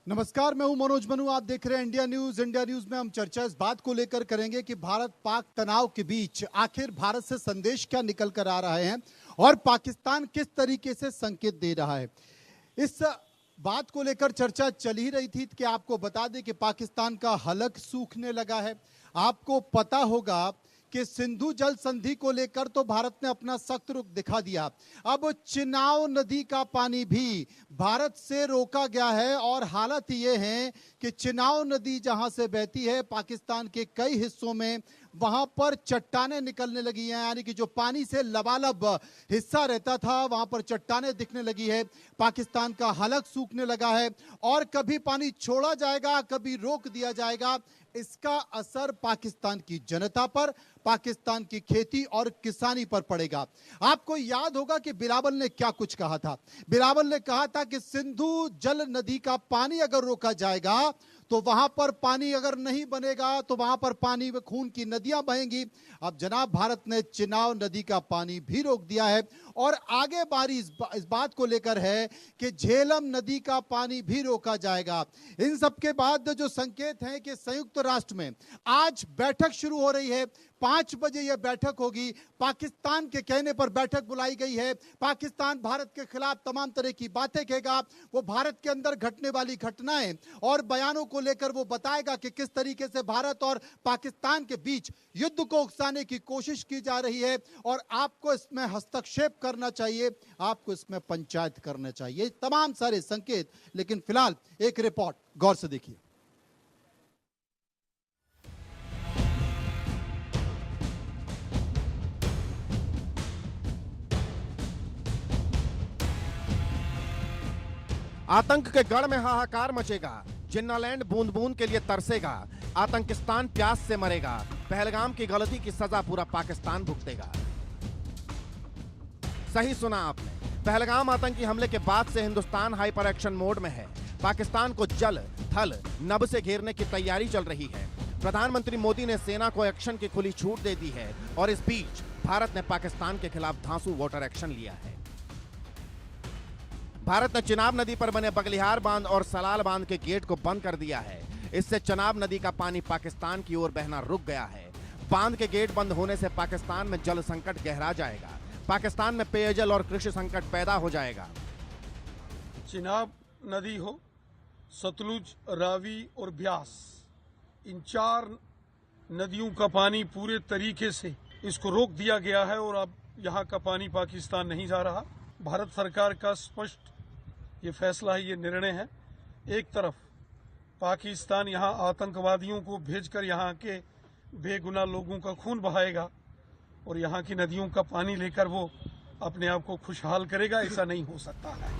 नमस्कार, मैं हूं मनोज मनु। आप देख रहे हैं इंडिया न्यूज। इंडिया न्यूज में हम चर्चा इस बात को लेकर करेंगे कि भारत पाक तनाव के बीच आखिर भारत से संदेश क्या निकल कर आ रहे हैं और पाकिस्तान किस तरीके से संकेत दे रहा है। इस बात को लेकर चर्चा चल ही रही थी कि आपको बता दें कि पाकिस्तान का हलक सूखने लगा है। आपको पता होगा कि सिंधु जल संधि को लेकर तो भारत ने अपना सख्त रुख दिखा दिया। अब चिनाब नदी का पानी भी भारत से रोका गया है और हालत ये है कि चिनाब नदी जहां से बहती है पाकिस्तान के कई हिस्सों में, वहां पर चट्टानें निकलने लगी हैं। यानी कि जो पानी से लबालब हिस्सा रहता था वहां पर चट्टानें दिखने लगी है। पाकिस्तान का हलक सूखने लगा है और कभी पानी छोड़ा जाएगा, कभी रोक दिया जाएगा। इसका असर पाकिस्तान की जनता पर, पाकिस्तान की खेती और किसानी पर पड़ेगा। आपको याद होगा कि बिलावल ने क्या कुछ कहा था। बिलावल ने कहा था कि सिंधु जल नदी का पानी अगर रोका जाएगा तो वहां पर पानी अगर नहीं बनेगा तो वहां पर पानी में खून की नदियां बहेंगी। अब जनाब भारत ने चिनाब नदी का पानी भी रोक दिया है और आगे बारी इस बात को लेकर है कि झेलम नदी का पानी भी रोका जाएगा। इन सब के बाद जो संकेत हैं कि संयुक्त राष्ट्र में आज बैठक शुरू हो रही है। 5 बजे यह बैठक होगी। पाकिस्तान के कहने पर बैठक बुलाई गई है। पाकिस्तान भारत के खिलाफ तमाम तरह की बातें कहेगा। वो भारत के अंदर घटने वाली घटनाएं और बयानों को लेकर वो बताएगा कि किस तरीके से भारत और पाकिस्तान के बीच युद्ध को उकसाने की कोशिश की जा रही है और आपको इसमें हस्तक्षेप करना चाहिए, आपको इसमें पंचायत करना चाहिए। तमाम सारे संकेत, लेकिन फिलहाल एक रिपोर्ट गौर से देखिए। आतंक के गढ़ में हाहाकार मचेगा। जिन्नालैंड बूंद बूंद के लिए तरसेगा। आतंकिस्तान प्यास से मरेगा। पहलगाम की गलती की सजा पूरा पाकिस्तान भुगतेगा। सही सुना आपने। पहलगाम आतंकी हमले के बाद से हिंदुस्तान हाइपर एक्शन मोड में है। पाकिस्तान को जल, थल, नभ से घेरने की तैयारी चल रही है। प्रधानमंत्री मोदी ने सेना को एक्शन की खुली छूट दे दी है और इस बीच भारत ने पाकिस्तान के खिलाफ धांसू वाटर एक्शन लिया है। भारत ने चिनाब नदी पर बने बगलिहार बांध और सलाल बांध के गेट को बंद कर दिया है। इससे चिनाब नदी का पानी पाकिस्तान की ओर बहना रुक गया है। बांध के गेट बंद होने से पाकिस्तान में जल संकट गहरा जाएगा। पाकिस्तान में पेयजल और कृषि संकट पैदा हो जाएगा। चिनाब नदी हो, सतलुज, रावी और ब्यास, इन 4 नदियों का पानी पूरे तरीके से इसको रोक दिया गया है और अब यहाँ का पानी पाकिस्तान नहीं जा रहा। भारत सरकार का स्पष्ट ये फैसला है, ये निर्णय है। एक तरफ पाकिस्तान यहाँ आतंकवादियों को भेजकर यहाँ के बेगुनाह लोगों का खून बहाएगा और यहाँ की नदियों का पानी लेकर वो अपने आप को खुशहाल करेगा। ऐसा नहीं हो सकता है।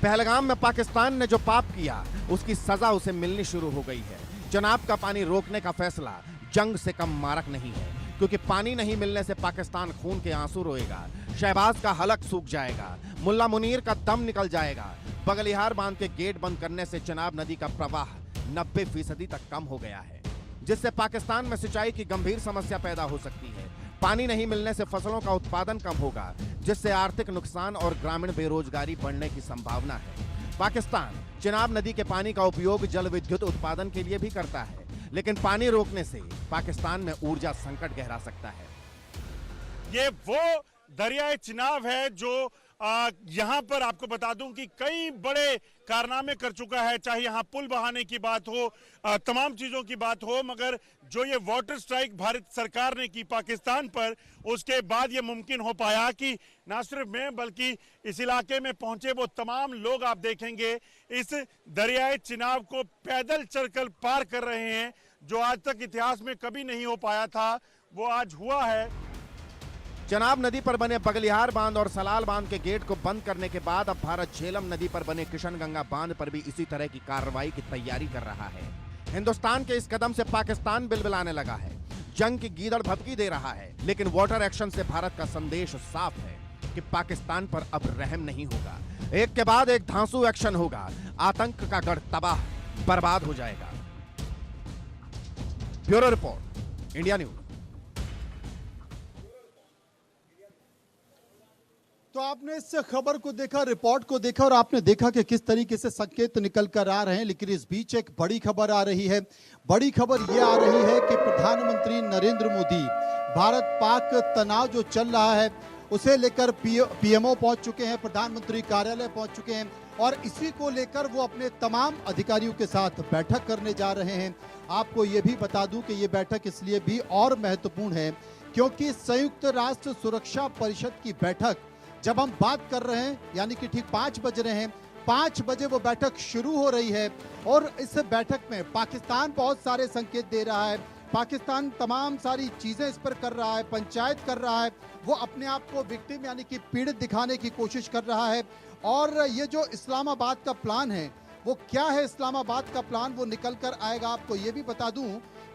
पहलगाम में पाकिस्तान ने जो पाप किया उसकी सजा उसे मिलनी शुरू हो गई है। चिनाब का पानी रोकने का फैसला जंग से कम मारक नहीं है, क्योंकि पानी नहीं मिलने से पाकिस्तान खून के आंसू रोएगा। शहबाज का हलक सूख जाएगा। मुल्ला मुनीर का दम निकल जाएगा। बगलिहार बांध के गेट बंद करने से चिनाब नदी का प्रवाह 90% तक कम हो गया है, जिससे पाकिस्तान में सिंचाई की गंभीर समस्या पैदा हो सकती है। पानी नहीं मिलने से फसलों का उत्पादन कम होगा, जिससे आर्थिक नुकसान और ग्रामीण बेरोजगारी बढ़ने की संभावना है। पाकिस्तान चिनाब नदी के पानी का उपयोग जल विद्युत उत्पादन के लिए भी करता है, लेकिन पानी रोकने से पाकिस्तान में ऊर्जा संकट गहरा सकता है। ये वो दरियाए चिनाब है जो यहाँ पर आपको बता दूं कि कई बड़े कारनामे कर चुका है। चाहे यहाँ पुल बहाने की बात हो, तमाम चीजों की बात हो, मगर जो ये वाटर स्ट्राइक भारत सरकार ने की पाकिस्तान पर, उसके बाद ये मुमकिन हो पाया कि ना सिर्फ मैं बल्कि इस इलाके में पहुंचे वो तमाम लोग आप देखेंगे इस दरियाए चिनाब को पैदल चलकर पार कर रहे हैं। जो आज तक इतिहास में कभी नहीं हो पाया था वो आज हुआ है। चिनाब नदी पर बने बगलिहार बांध और सलाल बांध के गेट को बंद करने के बाद अब भारत झेलम नदी पर बने किशनगंगा बांध पर भी इसी तरह की कार्रवाई की तैयारी कर रहा है। हिंदुस्तान के इस कदम से पाकिस्तान बिलबिलाने लगा है। जंग की गीदड़ भभकी दे रहा है, लेकिन वाटर एक्शन से भारत का संदेश साफ है कि पाकिस्तान पर अब रहम नहीं होगा। एक के बाद एक धांसू एक्शन होगा। आतंक का गढ़ तबाह बर्बाद हो जाएगा। Bureau report, India news. तो आपने इस खबर को देखा, रिपोर्ट को देखा और आपने देखा कि किस तरीके से संकेत निकल कर आ रहे हैं। लेकिन इस बीच एक बड़ी खबर आ रही है। बड़ी खबर यह आ रही है कि प्रधानमंत्री नरेंद्र मोदी भारत पाक तनाव जो चल रहा है उसे लेकर पीएमओ पहुंच चुके हैं, प्रधानमंत्री कार्यालय पहुंच चुके हैं और इसी को लेकर वो अपने तमाम अधिकारियों के साथ बैठक करने जा रहे हैं। आपको ये भी बता दूं कि ये बैठक इसलिए भी और महत्वपूर्ण है क्योंकि संयुक्त राष्ट्र सुरक्षा परिषद की बैठक जब हम बात कर रहे हैं यानी कि ठीक 5 बज रहे हैं, 5 बजे वो बैठक शुरू हो रही है और इस बैठक में पाकिस्तान बहुत सारे संकेत दे रहा है। पाकिस्तान तमाम सारी चीजें इस पर कर रहा है, पंचायत कर रहा है, वो अपने आप को विक्टिम यानी कि पीड़ित दिखाने की कोशिश कर रहा है। और ये जो इस्लामाबाद का प्लान है वो क्या है, इस्लामाबाद का प्लान वो निकल कर आएगा। आपको ये भी बता दूं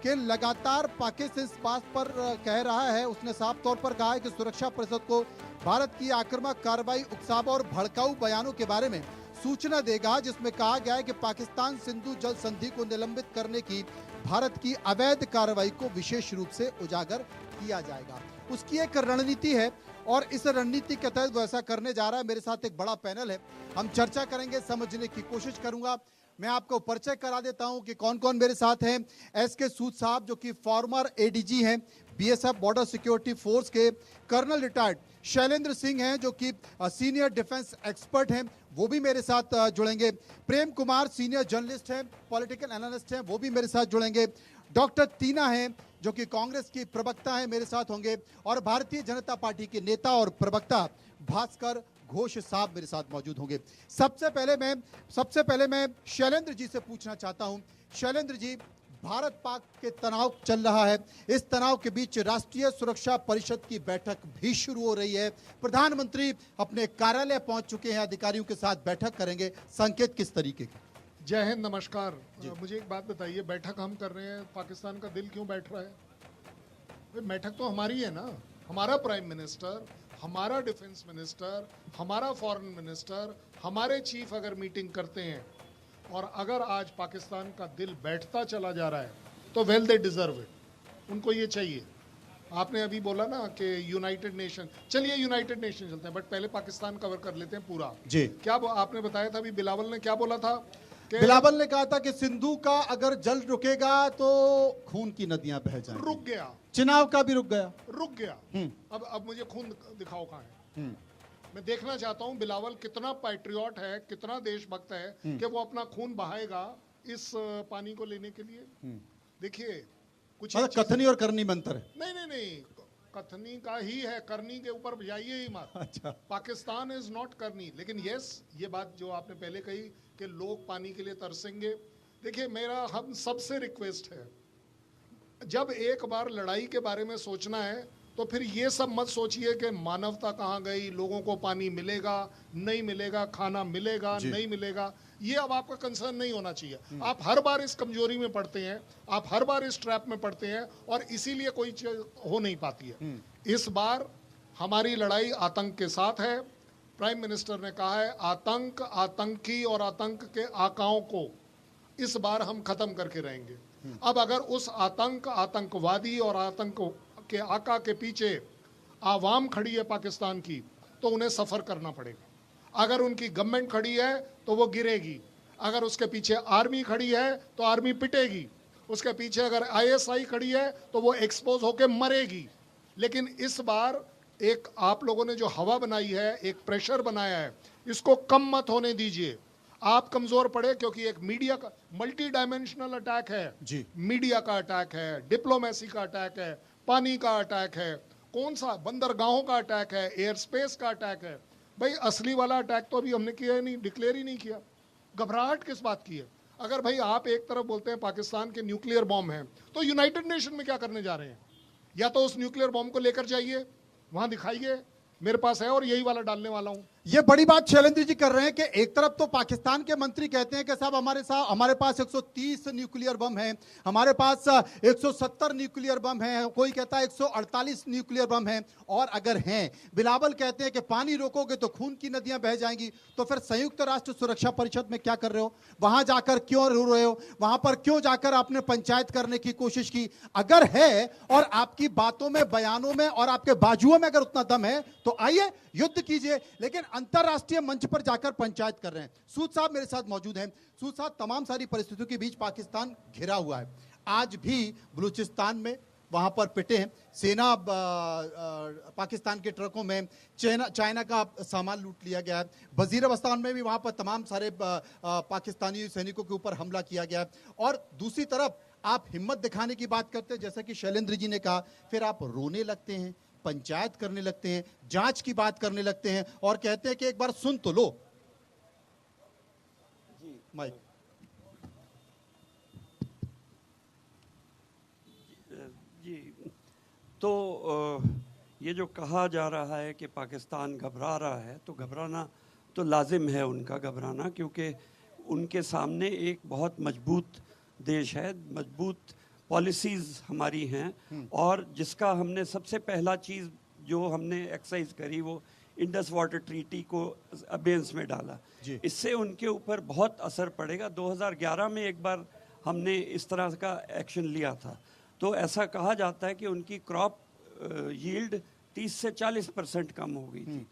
कि लगातार पाकिस्तान इस बात पर कह रहा है, उसने साफ तौर पर कहा है कि सुरक्षा परिषद को भारत की आक्रामक कार्रवाई, उकसावा और भड़काऊ बयानों के बारे में सूचना देगा, जिसमें कहा गया है कि पाकिस्तान सिंधु जल संधि को निलंबित करने की भारत की अवैध कार्रवाई को विशेष रूप से उजागर किया जाएगा। उसकी एक रणनीति है और इस रणनीति के तहत वो ऐसा करने जा रहा है। मेरे साथ एक बड़ा पैनल है, हम चर्चा करेंगे, समझने की कोशिश करूंगा। मैं आपको परिचय करा देता हूं कि कौन कौन मेरे साथ हैं। एसके सूद साहब जो कि फॉर्मर एडीजी हैं बीएसएफ बॉर्डर सिक्योरिटी फोर्स के, कर्नल रिटायर्ड शैलेंद्र सिंह हैं जो कि सीनियर डिफेंस एक्सपर्ट हैं, वो भी मेरे साथ जुड़ेंगे। प्रेम कुमार सीनियर जर्नलिस्ट हैं, पॉलिटिकल एनालिस्ट हैं, वो भी मेरे साथ जुड़ेंगे। डॉक्टर तीना हैं जो कि कांग्रेस की प्रवक्ता हैं, मेरे साथ होंगे। और भारतीय जनता पार्टी के नेता और प्रवक्ता भास्कर घोष साहब मेरे साथ मौजूद होंगे। सबसे पहले मैं शैलेंद्र जी से पूछना चाहता हूं। शैलेंद्र जी, भारत पाक के तनाव चल रहा है, इस तनाव के बीच राष्ट्रीय सुरक्षा परिषद की बैठक भी शुरू हो रही है, प्रधानमंत्री अपने कार्यालय पहुंच चुके हैं, अधिकारियों के साथ बैठक करेंगे, संकेत किस तरीके के? जय हिंद, नमस्कार। मुझे एक बात बताइए, बैठक हम कर रहे हैं, पाकिस्तान का दिल क्यों बैठ रहा है? बैठक तो हमारी है ना, हमारा प्राइम मिनिस्टर, हमारा डिफेंस मिनिस्टर, हमारा फॉरेन मिनिस्टर, हमारे चीफ अगर मीटिंग करते हैं और अगर आज पाकिस्तान का दिल बैठता चला जा रहा है तो वेल दे डिजर्व इट, उनको ये चाहिए। आपने अभी बोला ना कि यूनाइटेड नेशन, चलिए यूनाइटेड नेशन चलते हैं, बट पहले पाकिस्तान कवर कर लेते हैं पूरा जी। क्या आपने बताया था अभी, बिलावल ने क्या बोला था? बिलावल ने कहा था कि सिंधु का अगर जल रुकेगा तो खून की नदियां बह जाएंगी। रुक गया, चुनाव का भी रुक गया। अब मुझे खून दिखाओ कहाँ है। मैं देखना चाहता हूँ बिलावल कितना पैट्रियट है, कितना देशभक्त है कि वो अपना खून बहाएगा इस पानी को लेने के लिए। देखिए कुछ कथनी और करनी में अंतर है। नहीं, कथनी का ही है, करनी के ऊपर जाइए ही मत। अच्छा, पाकिस्तान इज नॉट करनी। लेकिन यस, ये बात जो आपने पहले कही कि लोग पानी के लिए तरसेंगे, देखिए मेरा हम सबसे रिक्वेस्ट है, जब एक बार लड़ाई के बारे में सोचना है तो फिर ये सब मत सोचिए कि मानवता कहाँ गई, लोगों को पानी मिलेगा नहीं मिलेगा, खाना मिलेगा नहीं मिलेगा, ये अब आपका कंसर्न नहीं होना चाहिए। आप हर बार इस कमजोरी में पड़ते हैं, आप हर बार इस ट्रैप में पड़ते हैं और इसीलिए कोई चीज हो नहीं पाती है। इस बार हमारी लड़ाई आतंक के साथ है। प्राइम मिनिस्टर ने कहा है आतंक, आतंकी और आतंक के आकाओं को इस बार हम खत्म करके रहेंगे। अब अगर उस आतंक, आतंकवादी और आतंक के आका के पीछे आवाम खड़ी है पाकिस्तान की, तो उन्हें सफर करना पड़ेगा। अगर उनकी गवर्नमेंट खड़ी है तो वो गिरेगी, अगर उसके पीछे आर्मी खड़ी है तो आर्मी पिटेगी, उसके पीछे अगर आईएसआई खड़ी है तो वो एक्सपोज होकर मरेगी। लेकिन इस बार एक आप लोगों ने जो हवा बनाई है, एक प्रेशर बनाया है, इसको कम मत होने दीजिए। आप कमजोर पड़े क्योंकि एक मीडिया का मल्टी डायमेंशनल अटैक है जी। मीडिया का अटैक है, डिप्लोमेसी का अटैक है, पानी का अटैक है, कौन सा बंदरगाहों का अटैक है, एयर स्पेस का अटैक है। भाई असली वाला अटैक तो अभी हमने किया ही नहीं, डिक्लेयर ही नहीं किया। घबराहट किस बात की है? अगर भाई आप एक तरफ बोलते हैं पाकिस्तान के न्यूक्लियर बॉम्ब हैं, तो यूनाइटेड नेशन में क्या करने जा रहे हैं? या तो उस न्यूक्लियर बॉम्ब को लेकर जाइए, वहां दिखाइए मेरे पास है और यही वाला डालने वाला हूं, ये बड़ी बात शैलेंद्र जी कर रहे हैं कि एक तरफ तो पाकिस्तान के मंत्री कहते हैं कि साहब हमारे पास 130 न्यूक्लियर बम हैं, हमारे पास 170 न्यूक्लियर बम हैं, कोई कहता है 148 न्यूक्लियर बम हैं, और अगर हैं, बिलावल कहते हैं कि पानी रोकोगे तो खून की नदियां बह जाएंगी। तो फिर संयुक्त राष्ट्र सुरक्षा परिषद में क्या कर रहे हो? वहां जाकर क्यों रो रहे हो? वहां पर क्यों जाकर आपने पंचायत करने की कोशिश की? अगर है और आपकी बातों में, बयानों में और आपके बाजुओं में अगर उतना दम है तो आइए युद्ध कीजिए, लेकिन अंतरराष्ट्रीय मंच पर जाकर पंचायत कर रहे हैं। सूद साहब मेरे साथ मौजूद हैं। सूद साहब, तमाम सारी परिस्थितियों के बीच पाकिस्तान घिरा हुआ है। आज भी बलूचिस्तान में वहां पर पिटे हैं, सेना पाकिस्तान के ट्रकों में चाइना का सामान लूट लिया गया है। वजीरस्तान में भी वहां पर तमाम सारे पाकिस्तानी सैनिकों के ऊपर हमला किया गया है। और दूसरी तरफ आप हिम्मत दिखाने की बात करते हैं, जैसा कि शैलेंद्र जी ने कहा, फिर आप रोने लगते हैं, पंचायत करने लगते हैं, जांच की बात करने लगते हैं और कहते हैं कि एक बार सुन तो लो। जी माइक। जी, तो ये जो कहा जा रहा है कि पाकिस्तान घबरा रहा है, तो घबराना तो लाजिम है उनका घबराना, क्योंकि उनके सामने एक बहुत मजबूत देश है, मजबूत पॉलिसीज़ हमारी हैं, और जिसका हमने सबसे पहला चीज़ जो हमने एक्सरसाइज करी वो इंडस वाटर ट्रीटी को अबेंस में डाला। इससे उनके ऊपर बहुत असर पड़ेगा। 2011 में एक बार हमने इस तरह का एक्शन लिया था, तो ऐसा कहा जाता है कि उनकी क्रॉप यील्ड 30 से 40% कम हो गई थी।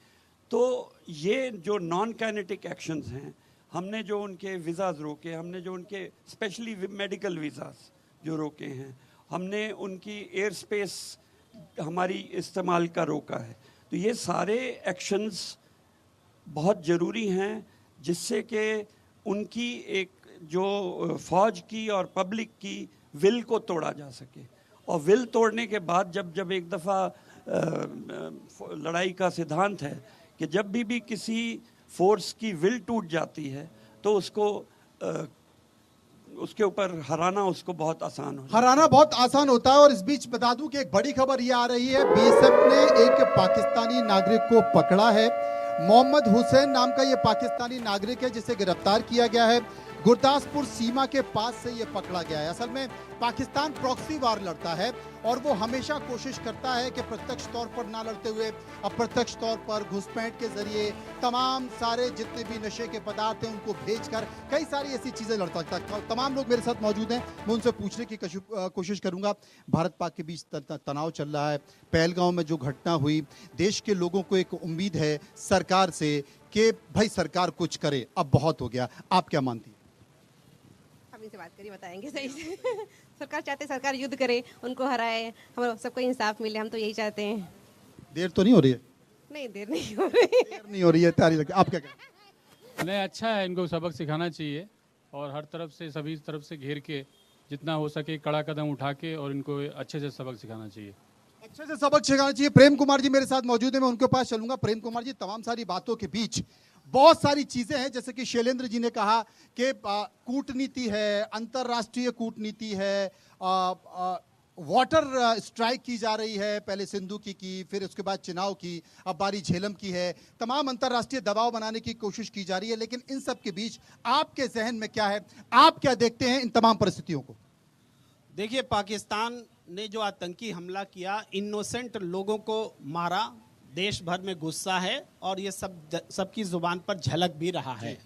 तो ये जो नॉन काइनेटिक एक्शंस हैं, हमने जो उनके वीज़ाज़ रोके, हमने जो उनके स्पेशली मेडिकल वीज़ाज़ जो रोके हैं, हमने उनकी एयर स्पेस हमारी इस्तेमाल का रोका है। तो ये सारे एक्शंस बहुत ज़रूरी हैं, जिससे कि उनकी एक जो फ़ौज की और पब्लिक की विल को तोड़ा जा सके। और विल तोड़ने के बाद जब एक दफ़ा लड़ाई का सिद्धांत है कि जब भी किसी फोर्स की विल टूट जाती है तो उसके ऊपर हराना उसको बहुत आसान होता है। हराना बहुत आसान होता है। और इस बीच बता दूं कि एक बड़ी खबर ये आ रही है, बीएसएफ ने एक पाकिस्तानी नागरिक को पकड़ा है। मोहम्मद हुसैन नाम का ये पाकिस्तानी नागरिक है जिसे गिरफ्तार किया गया है। गुरदासपुर सीमा के पास से ये पकड़ा गया है। असल में पाकिस्तान प्रॉक्सी वार लड़ता है और वो हमेशा कोशिश करता है कि प्रत्यक्ष तौर पर ना लड़ते हुए अप्रत्यक्ष तौर पर घुसपैठ के जरिए तमाम सारे जितने भी नशे के पदार्थ हैं उनको भेजकर कई सारी ऐसी चीजें लड़ता है। तमाम लोग मेरे साथ मौजूद हैं, मैं उनसे पूछने की कोशिश करूंगा। भारत पाक के बीच तनाव चल रहा है। पहलगांव में जो घटना हुई, देश के लोगों को एक उम्मीद है सरकार से कि भाई सरकार कुछ करे, अब बहुत हो गया। आप क्या मानती हैं? से बात करिए, बताएंगे सही से। सरकार चाहते सरकार युद्ध करे, उनको हराए, हम सबको इंसाफ मिले, हम तो यही चाहते हैं। देर तो नहीं हो रही है? नहीं, देर नहीं हो रही है। देर नहीं हो रही है, तैयारी लगे। आप क्या कहें? नहीं, अच्छा है, इनको सबक सिखाना चाहिए और हर तरफ से, सभी तरफ से घेर के जितना हो सके कड़ा कदम उठा के और इनको अच्छे से सबक सिखाना चाहिए। अच्छे से सबक सिखाना चाहिए। प्रेम कुमार जी मेरे साथ मौजूद है, मैं उनके पास चलूंगा। प्रेम कुमार जी, तमाम सारी बातों के बीच बहुत सारी चीजें हैं, जैसे कि शैलेंद्र जी ने कहा कि कूटनीति है, अंतरराष्ट्रीय कूटनीति है, वाटर स्ट्राइक की जा रही है, पहले सिंधु की, फिर उसके बाद चुनाव की, अब बारी झेलम की है। तमाम अंतरराष्ट्रीय दबाव बनाने की कोशिश की जा रही है, लेकिन इन सब के बीच आपके जहन में क्या है? आप क्या देखते हैं इन तमाम परिस्थितियों को? देखिए, पाकिस्तान ने जो आतंकी हमला किया, इनोसेंट लोगों को मारा, देश भर में गुस्सा है और ये सबकी जुबान पर झलक भी रहा है।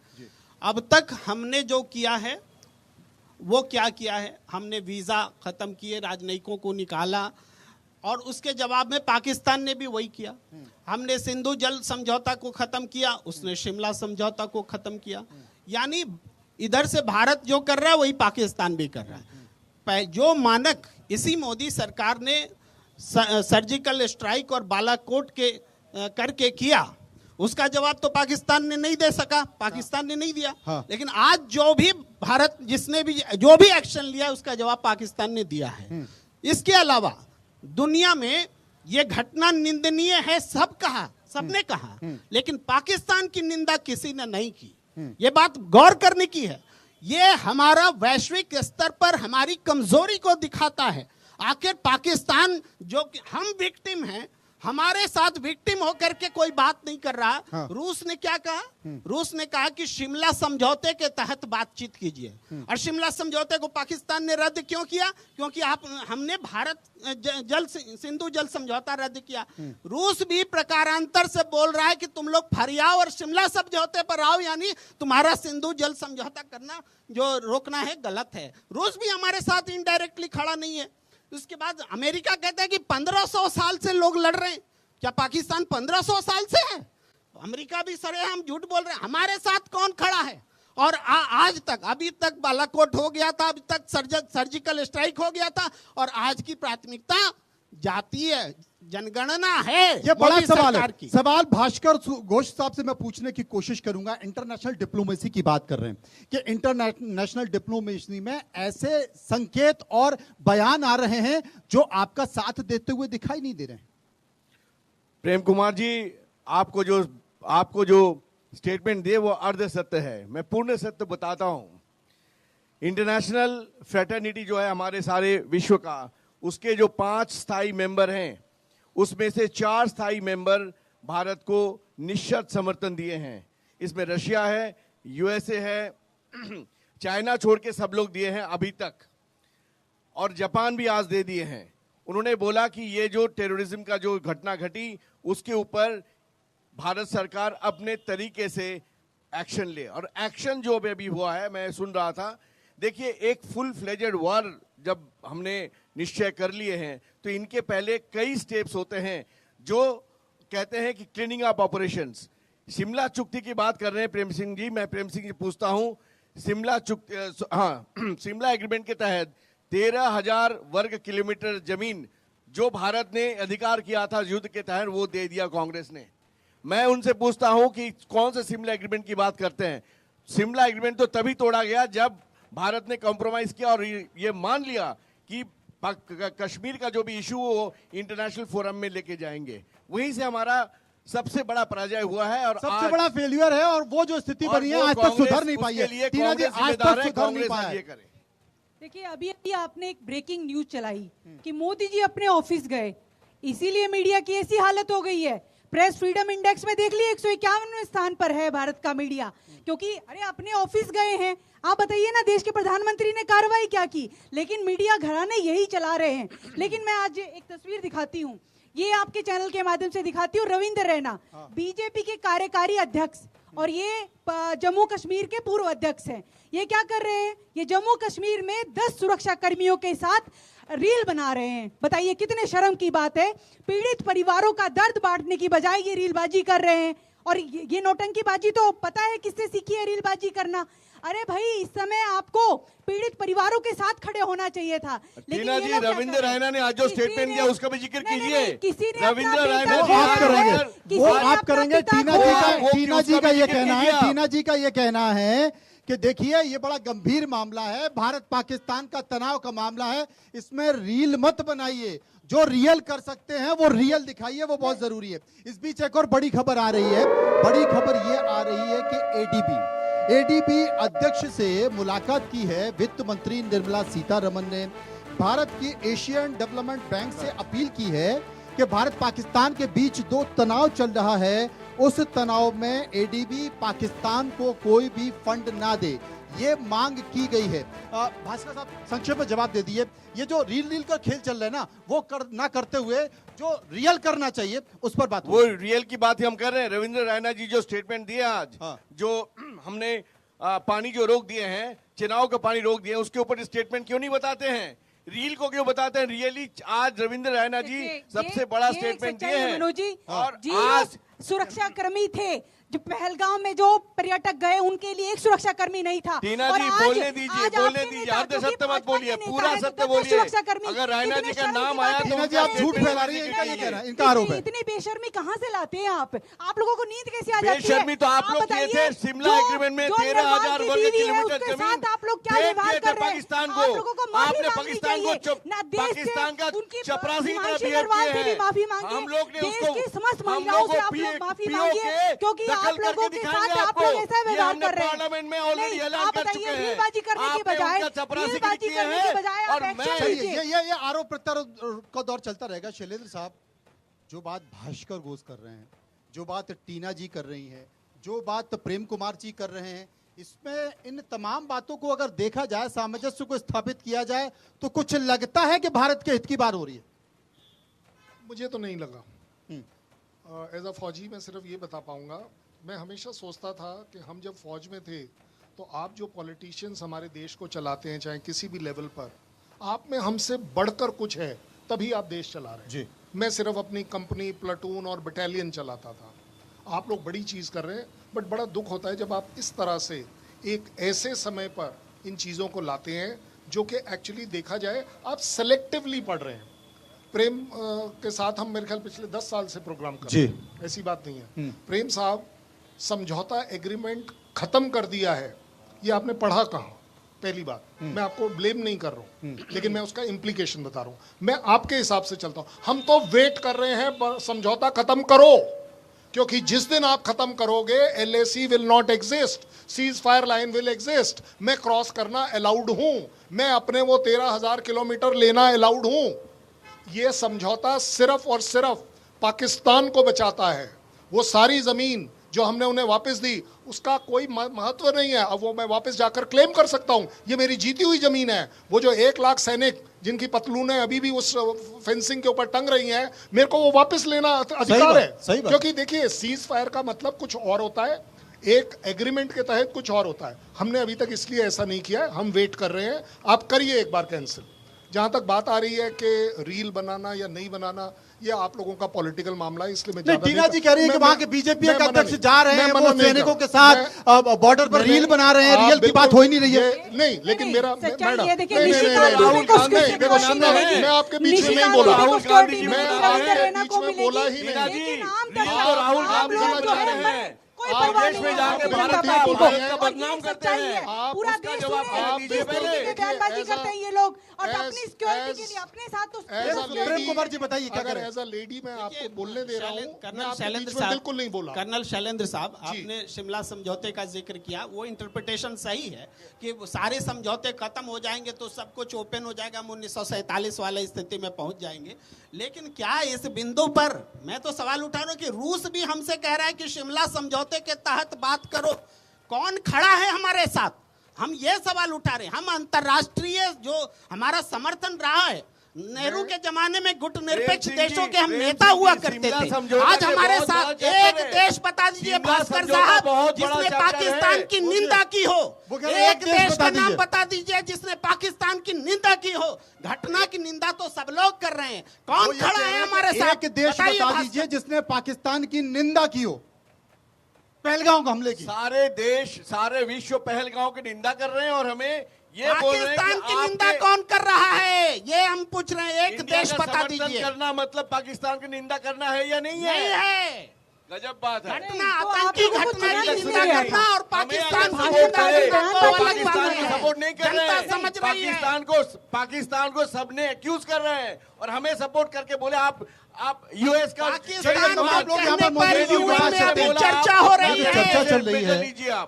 अब तक हमने जो किया है वो क्या किया है? हमने वीज़ा ख़त्म किए, राजनयिकों को निकाला, और उसके जवाब में पाकिस्तान ने भी वही किया। हमने सिंधु जल समझौता को ख़त्म किया, उसने शिमला समझौता को ख़त्म किया। यानी इधर से भारत जो कर रहा है वही पाकिस्तान भी कर रहा है। जो मानक इसी मोदी सरकार ने सर्जिकल स्ट्राइक और बालाकोट के करके किया, उसका जवाब तो पाकिस्तान ने नहीं दे सका, पाकिस्तान ने नहीं दिया। हाँ। लेकिन आज जो भी भारत जिसने भी जो भी एक्शन लिया उसका जवाब पाकिस्तान ने दिया है। इसके अलावा दुनिया में ये घटना निंदनीय है, सब कहा, सबने कहा, लेकिन पाकिस्तान की निंदा किसी ने नहीं की। ये बात गौर करने की है। ये हमारा वैश्विक स्तर पर हमारी कमजोरी को दिखाता है। आखिर पाकिस्तान, जो हम विक्टिम हैं, हमारे साथ विक्टिम होकर के कोई बात नहीं कर रहा। हाँ। रूस ने क्या कहा? रूस ने कहा कि शिमला समझौते के तहत बातचीत कीजिए। और शिमला समझौते को पाकिस्तान ने रद्द क्यों किया? क्योंकि हमने भारत सिंधु जल समझौता रद्द किया। रूस भी प्रकारांतर से बोल रहा है कि तुम लोग फरियाव और शिमला समझौते पर आओ, यानी तुम्हारा सिंधु जल समझौता करना जो रोकना है गलत है। रूस भी हमारे साथ इनडायरेक्टली खड़ा नहीं है। उसके बाद अमेरिका कहता है कि 1500 साल से लोग लड़ रहे हैं। क्या पाकिस्तान 1500 साल से है? अमेरिका भी सरेआम झूठ बोल रहे हैं। हमारे साथ कौन खड़ा है? और आज तक, अभी तक बालाकोट हो गया था, अभी तक सर्जिकल स्ट्राइक हो गया था, और आज की प्राथमिकता जातीय जनगणना है। ये बड़ा सवाल है। की। सवाल भास्कर घोष साहब से मैं पूछने की कोशिश करूंगा। इंटरनेशनल डिप्लोमेसी की बात कर रहे हैं कि इंटरनेशनल डिप्लोमेसी में ऐसे संकेत और बयान आ रहे हैं जो आपका साथ देते हुए दिखाई नहीं दे रहे हैं। प्रेम कुमार जी, आपको जो स्टेटमेंट दिए वो अर्ध सत्य है। मैं पूर्ण सत्य बताता हूं। इंटरनेशनल फ्रेटर्निटी जो है हमारे सारे विश्व का, उसके जो 5 स्थायी मेंबर हैं, उसमें से 4 स्थायी मेंबर भारत को निश्चित समर्थन दिए हैं। इसमें रशिया है, यूएसए है, चाइना छोड़ के सब लोग दिए हैं अभी तक, और जापान भी आज दे दिए हैं। उन्होंने बोला कि ये जो टेररिज्म का जो घटना घटी उसके ऊपर भारत सरकार अपने तरीके से एक्शन ले, और एक्शन जो अभी हुआ है, मैं सुन रहा था। देखिए, एक फुल फ्लेजेड वॉर जब हमने निश्चय कर लिए हैं तो इनके पहले कई स्टेप्स होते हैं जो कहते हैं कि क्लीनिंग अप ऑपरेशंस। शिमला चुक्ति की बात कर रहे हैं प्रेम सिंह जी। मैं प्रेम सिंह जी पूछता हूं, शिमला एग्रीमेंट के तहत 13,000 वर्ग किलोमीटर जमीन जो भारत ने अधिकार किया था युद्ध के तहत, वो दे दिया कांग्रेस ने। मैं उनसे पूछता हूं कि कौन से शिमला एग्रीमेंट की बात करते हैं? शिमला एग्रीमेंट तो तभी तोड़ा गया जब भारत ने कॉम्प्रोमाइज किया और ये मान लिया कि कश्मीर का जो भी इशू हो इंटरनेशनल फोरम में लेके जाएंगे। वहीं से हमारा सबसे बड़ा पराजय हुआ है और सबसे बड़ा फेलियर है, और वो जो स्थिति बनी है आज तक सुधर नहीं पाई है। टीना जी, आज तक सुधर नहीं पाया है। देखिए, अभी आपने एक ब्रेकिंग न्यूज चलाई कि मोदी जी अपने ऑफिस गए, इसीलिए मीडिया की ऐसी हालत हो गई है। प्रेस फ्रीडम इंडेक्स में देख लिए 151वें स्थान पर है भारत का मीडिया, क्योंकि अरे अपने ऑफिस गए हैं। आप बताइए ना, देश के प्रधानमंत्री ने कार्रवाई क्या की, लेकिन मीडिया घराने यही चला रहे हैं। लेकिन मैं आज एक तस्वीर दिखाती हूँ, ये आपके चैनल के माध्यम से दिखाती हूँ। रविंद्र रैना बीजेपी के कार्यकारी अध्यक्ष और ये जम्मू कश्मीर के पूर्व अध्यक्ष हैं। ये क्या कर रहे हैं? ये जम्मू कश्मीर में 10 सुरक्षा कर्मियों के साथ रील बना रहे हैं। बताइए कितने शर्म की बात है। पीड़ित परिवारों का दर्द बांटने की बजाय ये रीलबाजी कर रहे हैं। और ये नौटंकीबाजी तो पता है किससे सीखी है रीलबाजी करना। अरे भाई, इस समय आपको पीड़ित परिवारों के साथ खड़े होना चाहिए था। टीना जी, रविंद्र रैना ने आज जो स्टेटमेंट दिया उसका भी जिक्र कीजिए। रविंद्र रैना वो आप करेंगे। टीना जी का ये कहना है, टीना जी का ये कहना है कि देखिए, ये बड़ा गंभीर मामला है, भारत पाकिस्तान का तनाव का मामला है, इसमें रील मत बनाइए। जो रियल कर सकते हैं वो रियल दिखाइए, वो बहुत जरूरी है। इस बीच एक और बड़ी खबर आ रही है। बड़ी खबर ये आ रही है कि एडीबी अध्यक्ष से मुलाकात की है वित्त मंत्री निर्मला सीतारमण ने। भारत की एशियन डेवलपमेंट बैंक से अपील की है कि भारत पाकिस्तान के बीच जो तनाव चल रहा है, उस तनाव में एडीबी पाकिस्तान को कोई भी फंड ना दे, ये मांग की गई है। भास्कर साहब, संक्षेप में जवाब दे दिए। ये जो रील का खेल चल रहा है ना, वो ना करते हुए जो रियल करना चाहिए उस पर बात। वो रियल की बात ही हम कर रहे हैं। रविंद्र रैना जी जो स्टेटमेंट दिए आज, जो हमने पानी जो रोक दिए हैं, चुनाव का पानी रोक दिए, उसके ऊपर स्टेटमेंट क्यों नहीं बताते हैं? रील को क्यों बताते हैं? रियली आज रविंद्र रैना जी सबसे बड़ा स्टेटमेंट दिए हैं। मनोज जी, और आज सुरक्षा कर्मी थे जो पहलगाम में जो पर्यटक गए, उनके लिए एक सुरक्षा कर्मी नहीं था। टीना जी, बोलने दीजिए, अर्ध सत्य मत बोलिए, पूरा सत्य बोलिए। अगर रैना जी का नाम आया तो टीना जी, आप झूठ फैला रही है, इनका ये कहना है, इनका आरोप है। इतनी बेशर्मी कहाँ से लाते हैं आप लोगों को नींद कैसे आ जाती है? बेशर्मी तो आप लोग किए थे शिमला एग्रीमेंट में 13,000 वर्ग किलोमीटर जमीन आप लोग क्या व्यवहार कर रहे हैं? पाकिस्तान को आपने पाकिस्तान का चपरासी का बिहेव किया है। हम लोग ने उसको समस्त महिलाओं से आप लोग माफी मांगिए, क्योंकि आप लोगों के साथ आप लोग ऐसा व्यवहार कर रहे हैं। पार्लियामेंट में ऑलरेडी ऐलान कर चुके हैं। रीलबाजी करने की बजाय और मैं ये आरोप प्रत्यारोप का दौर चलता रहेगा। शैलेंद्र साहब, जो बात भास्कर घोष कर रहे हैं, जो बात टीना जी कर रही हैं, जो बात प्रेम कुमार जी कर रहे हैं, इसमें इन तमाम बातों को अगर देखा जाए, सामंजस्य को स्थापित किया जाए, तो कुछ लगता है कि भारत के हित की बात हो रही है? मुझे तो नहीं लगा। एज अ फौजी मैं सिर्फ ये बता पाऊंगा, मैं हमेशा सोचता था कि हम जब फौज में थे तो आप जो पॉलिटिशियंस हमारे देश को चलाते हैं, चाहे किसी भी लेवल पर, आप में हमसे बढ़कर कुछ है, तभी आप देश चला रहे हैं। जी। मैं सिर्फ अपनी कंपनी, प्लाटून और बटालियन चलाता था। आप लोग बड़ी चीज़ कर रहे हैं, बट बड़ा दुख होता है जब आप इस तरह से एक ऐसे समय पर इन चीज़ों को लाते हैं जो कि एक्चुअली देखा जाए आप सेलेक्टिवली पढ़ रहे हैं। प्रेम के साथ हम मेरे ख्याल पिछले 10 साल से प्रोग्राम कर रहे हैं, ऐसी बात नहीं है। प्रेम साहब, समझौता एग्रीमेंट खत्म कर दिया है, ये आपने पढ़ा कहाँ? पहली बात, मैं आपको ब्लेम नहीं कर रहा हूँ, लेकिन मैं उसका इम्प्लीकेशन बता रहा हूँ। मैं आपके हिसाब से चलता हूँ। हम तो वेट कर रहे हैं, समझौता खत्म करो, क्योंकि जिस दिन आप खत्म करोगे LAC will not exist, cease fire line will exist. मैं क्रॉस करना अलाउड हूं, मैं अपने वो 13,000 किलोमीटर लेना अलाउड हूं। ये समझौता सिर्फ और सिर्फ पाकिस्तान को बचाता है। वो सारी जमीन जो हमने उन्हें वापस दी, उसका कोई महत्व नहीं है। अब वो मैं वापस जाकर क्लेम कर सकता हूं, ये मेरी जीती हुई जमीन है। वो जो 1 लाख सैनिक जिनकी पतलूनें अभी भी उस फेंसिंग के ऊपर टंग रही हैं, मेरे को वो वापस लेना अधिकार है। क्योंकि देखिए, सीज फायर का मतलब कुछ और होता है, एक एग्रीमेंट के तहत कुछ और होता है। हमने अभी तक इसलिए ऐसा नहीं किया है, हम वेट कर रहे हैं। आप करिए एक बार कैंसिल। जहां तक बात आ रही है कि रील बनाना या नहीं बनाना, ये आप लोगों का पॉलिटिकल मामला है, इसलिए मैं टीना जी कह रही है कि वहां के बीजेपी के अध्यक्ष जा रहे हैं, वो सैनिकों के साथ बॉर्डर पर रील बना रहे हैं, रियल की बात हो ही नहीं रही है। नहीं, लेकिन मेरा मैडम, राहुल मैं आपके बीच में नहीं बोला, मैं आपके बीच में बोला ही नहीं। राहुल गांधी कोई परवाह देश में जाके भारत का बदनाम करते हैं। पूरा देश बयानबाजी करते हैं ये लोग, और अपनी सिक्योरिटी के लिए अपने साथ। तो प्रेम कुमार जी बताइए क्या करें? एज अ लेडी मैं आपको बोलने दे रहा हूँ, कर्नल शैलेंद्र साहब बिल्कुल नहीं बोला। कर्नल शैलेंद्र साहब, आपने शिमला समझौते का जिक्र किया, वो इंटरप्रिटेशन सही है कि सारे समझौते खत्म हो जाएंगे तो सब कुछ ओपन हो जाएगा, हम 1947 वाले स्थिति में पहुंच जाएंगे। लेकिन क्या इस बिंदु पर मैं तो सवाल उठा रहा हूं कि रूस भी हमसे कह रहा है कि शिमला समझौते के तहत बात करो, कौन खड़ा है हमारे साथ? हम ये सवाल उठा रहे हैं। हम अंतरराष्ट्रीय जो हमारा समर्थन रहा है, नेहरू के जमाने में गुटनिरपेक्ष देशों के हम नेता हुआ करते थे। आज हमारे साथ एक देश बता दीजिए भास्कर साहब जिसने पाकिस्तान की निंदा की हो। एक देश का नाम बता दीजिए जिसने पाकिस्तान की निंदा की हो। घटना की निंदा तो सब लोग कर रहे हैं, कौन खड़ा है हमारे साथ? एक देश बता दीजिए जिसने पाकिस्तान की निंदा की हो, पहलगाम हमले की। सारे देश, सारे विश्व पहलगाम की निंदा कर रहे हैं, और हमें ये बोल रहे हैं पाकिस्तान कि की निंदा कौन कर रहा है, ये हम पूछ रहे हैं। एक देश बता दीजिए। करना मतलब पाकिस्तान की निंदा करना है या नहीं है? नहीं है। गजब बात है। घटना, आतंकी घटना की निंदा करना और पाकिस्तान को सपोर्ट नहीं कर रहे हैं। समझ रही है। पाकिस्तान को सबने एक्यूज कर रहे हैं, और हमें सपोर्ट करके बोले आप यूएस का पाकिस्तान आप लोग यहाँ पर पर यूएन में अभी चर्चा हो रही है। चर्चा चल रही है,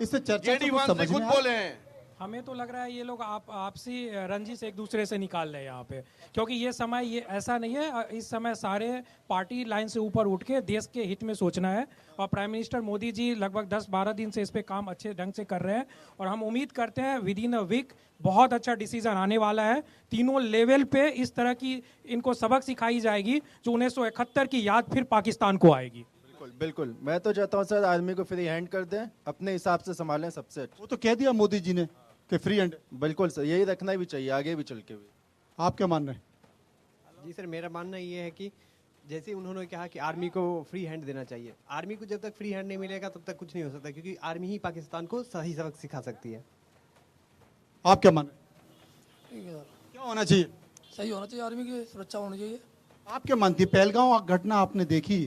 इससे चर्चा जेडी तो वन समझ से खुद में बोले हैं। हमें तो लग रहा है ये लोग आपसी रंजिश एक दूसरे से निकाल रहे हैं यहाँ पे, क्योंकि ये समय ये ऐसा नहीं है। इस समय सारे पार्टी लाइन से ऊपर उठ के देश के हित में सोचना है, और प्राइम मिनिस्टर मोदी जी लगभग 10-12 दिन से इस पे काम अच्छे ढंग से कर रहे हैं, और हम उम्मीद करते हैं विद इन अ वीक बहुत अच्छा डिसीजन आने वाला है। तीनों लेवल पे इस तरह की इनको सबक सिखाई जाएगी जो 1971 की याद फिर पाकिस्तान को आएगी। बिल्कुल, मैं तो चाहता हूँ सर आर्मी को फ्री हैंड कर दें, अपने हिसाब से संभालें सबसे। वो तो कह दिया मोदी जी ने कि फ्री हैंड। बिल्कुल सर, यही रखना भी चाहिए आगे भी चल के भी। आप क्या मान रहे हैं? जी सर, मेरा मानना ये है कि जैसे उन्होंने कहा कि आर्मी को फ्री हैंड देना चाहिए, आर्मी को जब तक फ्री हैंड नहीं मिलेगा तब तक कुछ नहीं हो सकता, क्योंकि आर्मी ही पाकिस्तान को सही सबक सिखा सकती है। आप क्या मान रहे हैं? क्या होना चाहिए? सही होना चाहिए, आर्मी की सुरक्षा होनी चाहिए। आप क्या मानती है? पहलगाम घटना आपने देखी,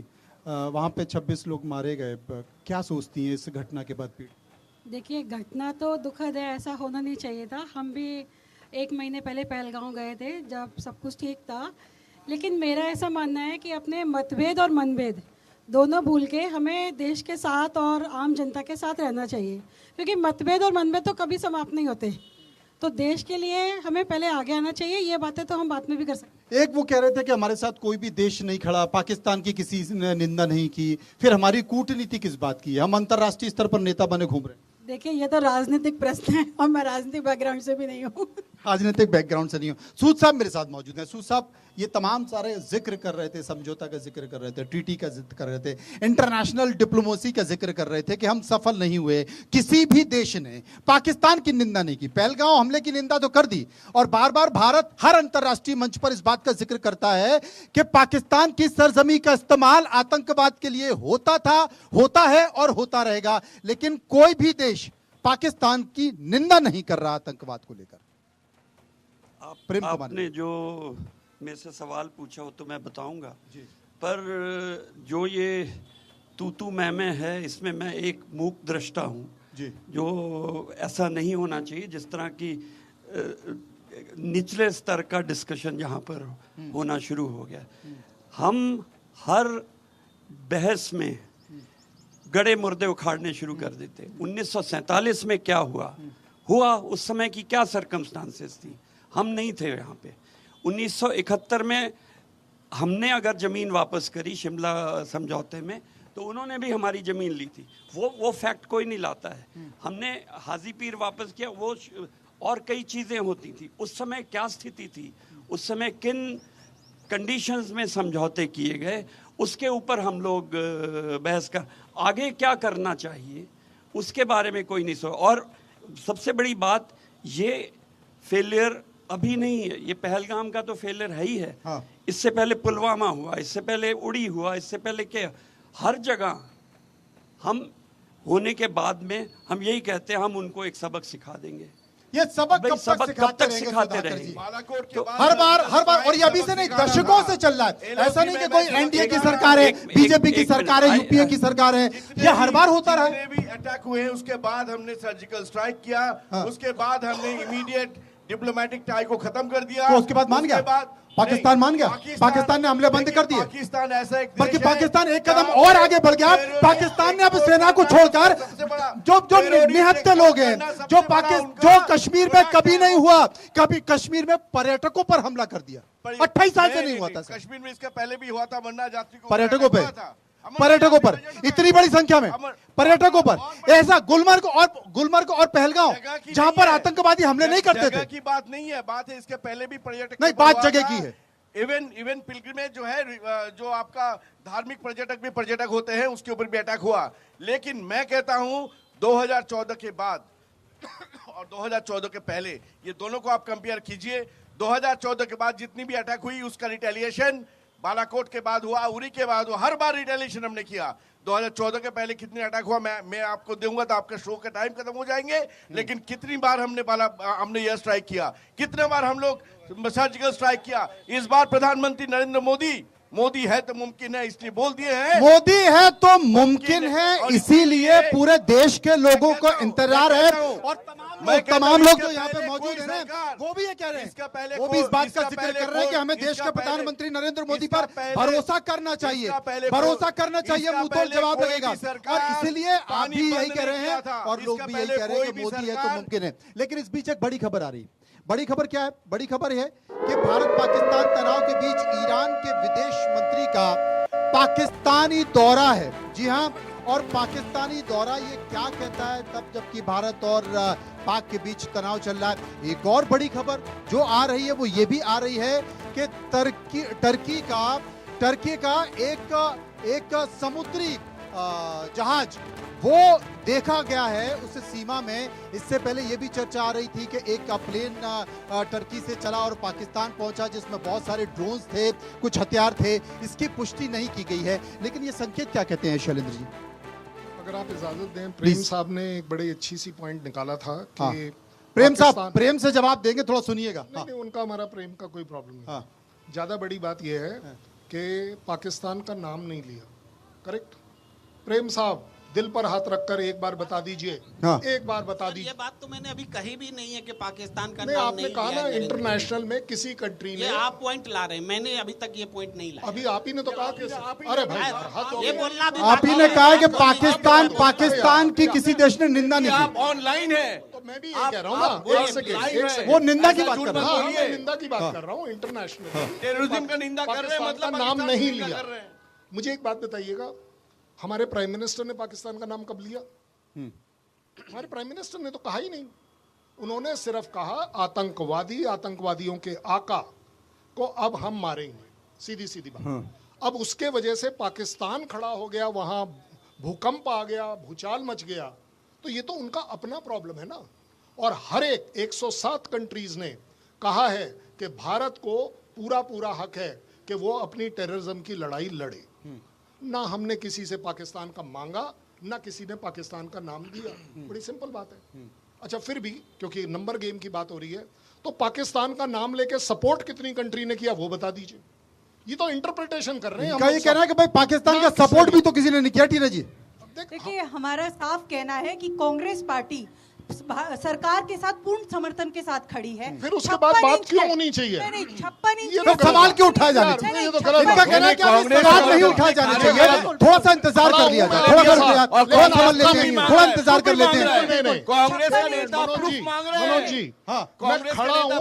वहाँ पे 26 लोग मारे गए, क्या सोचती हैं इस घटना के बाद? पीड़ देखिए, घटना तो दुखद है, ऐसा होना नहीं चाहिए था। हम भी 1 महीने पहले पहलगाम गए थे जब सब कुछ ठीक था, लेकिन मेरा ऐसा मानना है कि अपने मतभेद और मनभेद दोनों भूल के हमें देश के साथ और आम जनता के साथ रहना चाहिए, क्योंकि मतभेद और मनभेद तो कभी समाप्त नहीं होते। तो देश के लिए हमें पहले आगे आना चाहिए। ये बातें तो हम बाद में भी कर सकते हैं। एक वो कह रहे थे कि हमारे साथ कोई भी देश नहीं खड़ा, पाकिस्तान की किसी ने निंदा नहीं की, फिर हमारी कूटनीति किस बात की है? हम अंतर्राष्ट्रीय स्तर पर नेता बने घूम रहे हैं। देखिए, ये तो राजनीतिक प्रश्न है और मैं राजनीतिक बैकग्राउंड से भी नहीं हूँ। राजनीतिक बैकग्राउंड से नहीं हूँ। सूद साहब मेरे साथ मौजूद हैं। सूद साहब, ये तमाम सारे जिक्र कर रहे थे, समझौता का जिक्र कर रहे थे, ट्रीटी का जिक्र कर रहे थे, इंटरनेशनल डिप्लोमेसी का जिक्र कर रहे थे कि हम सफल नहीं हुए। किसी भी देश ने पाकिस्तान की निंदा नहीं की। पहलगांव हमले की निंदा तो कर दी, और बार बार भारत हर अंतर्राष्ट्रीय मंच पर इस बात का जिक्र करता है कि पाकिस्तान की सरजमी का इस्तेमाल आतंकवाद के लिए होता था, होता है और होता रहेगा। लेकिन कोई भी देश पाकिस्तान की निंदा नहीं कर रहा आतंकवाद को लेकर। आपने जो मेरे से सवाल पूछा हो तो मैं बताऊंगा, पर जो ये तू मैं है, इसमें मैं एक मूक दृष्टा हूँ, जो ऐसा नहीं होना चाहिए। जिस तरह की निचले स्तर का डिस्कशन यहाँ पर होना शुरू हो गया। हम हर बहस में गड़े मुर्दे उखाड़ने शुरू कर देते। 1947 में क्या हुआ उस समय की क्या सरकमस्टांसेस थी, हम नहीं थे यहाँ पे। 1971 में हमने अगर ज़मीन वापस करी शिमला समझौते में, तो उन्होंने भी हमारी ज़मीन ली थी। वो फैक्ट कोई नहीं लाता है। हमने हाजी पीर वापस किया, वो और कई चीज़ें होती थी। उस समय क्या स्थिति थी, उस समय किन कंडीशंस में समझौते किए गए, उसके ऊपर हम लोग बहस कर आगे क्या करना चाहिए उसके बारे में कोई नहीं सोचा। और सबसे बड़ी बात, ये फेलियर अभी नहीं है, ये पहलगाम का तो फेलियर है ही है। हाँ। इससे पहले पुलवामा हुआ, इससे पहले उड़ी हुआ, इससे पहले क्या, हर जगह हम होने के बाद में हम यही कहते हैं हम उनको एक सबक सिखा देंगे। ये सबक कब तक सिखाते रहेंगे? तो हर बार और ये अभी से नहीं, दशकों से चल रहा है। ऐसा नहीं कि कोई एनडीए की सरकार है, बीजेपी की सरकार है, यूपीए की सरकार है, ये हर बार होता रहा है। भी अटैक हुए, उसके बाद हमने सर्जिकल स्ट्राइक किया। उसके बाद हमने इमीडिएट डिप्लोमेटिक टाई को खत्म कर दिया। तो उसके बाद मान गया पाकिस्तान, मान गया पाकिस्तान ने हमले बंद कर दिए। पाकिस्तान ऐसा एक बल्कि पाकिस्तान एक कदम और आगे बढ़ गया। पाकिस्तान ने अब सेना को छोड़कर जो निहत्थे लोग हैं, जो कश्मीर में कभी नहीं हुआ, कभी कश्मीर में पर्यटकों पर हमला कर दिया। 28 साल से नहीं हुआ था। कश्मीर में इसका पहले भी हुआ था, मरना जाति को पर्यटकों पर इतनी बड़ी संख्या में पर्यटकों पर। ऐसा गुलमर्ग और पहलगांव, जहां पर आतंकवादी हमले नहीं करते थे। की बात नहीं है, बात है इसके पहले भी पर्यटक नहीं, बात जगह की है। इवन पिलग्रिमेज जो है, जो आपका धार्मिक पर्यटक भी पर्यटक होते हैं, उसके ऊपर भी अटैक हुआ। लेकिन मैं कहता हूं 2014 के बाद और 2014 के पहले, ये दोनों को आप कंपेयर कीजिए। 2014 के बाद जितनी भी अटैक हुई, उसका रिटेलिएशन बालाकोट के बाद हुआ, उरी के बाद हुआ, हर बार रिटेलिएशन हमने किया। 2014 के पहले कितने अटैक हुआ मैं आपको दूंगा तो आपका शो का टाइम खत्म हो जाएंगे। लेकिन कितनी बार हमने एयर स्ट्राइक किया, कितने बार हम लोग सर्जिकल स्ट्राइक किया। इस बार प्रधानमंत्री नरेंद्र मोदी है तो मुमकिन है, इसलिए बोल दिए हैं। मोदी है तो मुमकिन है, इसीलिए पूरे देश के लोगों को इंतजार है। और तमाम लोग जो यहाँ पे मौजूद हैं ना, वो भी ये कह रहे हैं, वो भी इस बात का जिक्र कर रहे हैं कि हमें देश के प्रधानमंत्री नरेंद्र मोदी पर भरोसा करना चाहिए, मुंह तोड़ जवाब लगेगा। और इसीलिए आप भी यही कह रहे हैं और लोग भी यही कह रहे हैं कि मोदी है तो मुमकिन है। लेकिन इस बीच एक बड़ी खबर आ रही है। बड़ी खबर क्या है? बड़ी खबर है कि भारत पाकिस्तान तनाव के बीच ईरान के विदेश मंत्री का पाकिस्तानी दौरा है। जी हां, और पाकिस्तानी दौरा ये क्या कहता है तब जबकि भारत और पाक के बीच तनाव चल रहा है। एक और बड़ी खबर जो आ रही है वो ये भी आ रही है कि टर्की का एक समुद्री जहाज वो देखा गया है उस सीमा में। इससे पहले ये भी चर्चा आ रही थी कि एक प्लेन टर्की से चला और पाकिस्तान पहुंचा, जिसमें बहुत सारे ड्रोन्स थे, कुछ हथियार थे। इसकी पुष्टि नहीं की गई है, लेकिन ये संकेत क्या कहते हैं शैलेंद्र जी? अगर आप इजाजत दें, प्रेम साहब ने एक बड़ी अच्छी सी पॉइंट निकाला था कि हाँ। प्रेम साहब प्रेम से जवाब देंगे, थोड़ा सुनिएगा। नहीं, उनका हमारा प्रेम का कोई प्रॉब्लम नहीं। ज्यादा बड़ी बात यह है कि पाकिस्तान का नाम नहीं लिया। करेक्ट प्रेम साहब, दिल पर हाथ रखकर एक बार बता दीजिए। एक बार बता दीजिए। ये बात तो मैंने अभी कही भी नहीं है कि पाकिस्तान का नहीं, नाम आपने कहा ना इंटरनेशनल में किसी कंट्री ने। आप पॉइंट ला रहे हैं, मैंने अभी तक ये पॉइंट नहीं लाया। अभी आप ही ने तो कहा कि अरे भाई ये बोलना भी आप ही ने कहा कि पाकिस्तान की किसी देश ने निंदा नहीं की। आप ऑनलाइन है, मैं भी ये कह रहा हूँ ना, एक सेकंड, वो निंदा की बात कर रहा हाँ, है। मैं निंदा की बात कर रहा हूँ, इंटरनेशनल टेररिज्म का निंदा कर रहे हैं, मतलब का नाम पाकिस्तान नहीं की निंदा लिया। कर रहे हैं। मुझे एक बात बताइएगा, हमारे प्राइम मिनिस्टर ने पाकिस्तान का नाम कब लिया? हमारे प्राइम मिनिस्टर ने तो कहा ही नहीं। उन्होंने सिर्फ कहा आतंकवादी, आतंकवादियों के आका को अब हम मारेंगे, सीधी सीधी बात। अब उसके वजह से पाकिस्तान खड़ा हो गया, वहां भूकंप आ गया, भूचाल मच गया, तो ये तो उनका अपना प्रॉब्लम है ना। और हर एक 107 कंट्रीज ने कहा है कि भारत को पूरा पूरा हक है कि वो अपनी टेररिज्म की लड़ाई लड़े। ना हमने किसी से पाकिस्तान का मांगा, ना किसी ने पाकिस्तान का नाम दिया। बड़ी सिंपल बात है। अच्छा, फिर भी क्योंकि नंबर गेम की बात हो रही है, तो पाकिस्तान का नाम लेके सपोर्ट कितनी कंट्री ने किया वो बता दीजिए। ये तो इंटरप्रिटेशन कर रहे हैं। इनका ये कहना है कि भाई पाकिस्तान का सपोर्ट भी तो किसी ने नहीं किया। टीना जी, देखिए, हमारा साफ कहना है कि कांग्रेस पार्टी सरकार के साथ पूर्ण समर्थन के साथ खड़ी है। फिर उसके बाद बात क्यों होनी चाहिए? नहीं, 56 इंच तो सवाल क्यों उठाए जाने चाहिए? इनका कहना है कि सवाल नहीं उठाए जाने चाहिए, थोड़ा सा इंतजार कर लिया जाए, थोड़ा समझ लेते हैं, थोड़ा इंतजार कर लेते हैं। कांग्रेस का नेता प्रूफ मांग रहे हैं। मनोज जी, मैं खड़ा हूँ,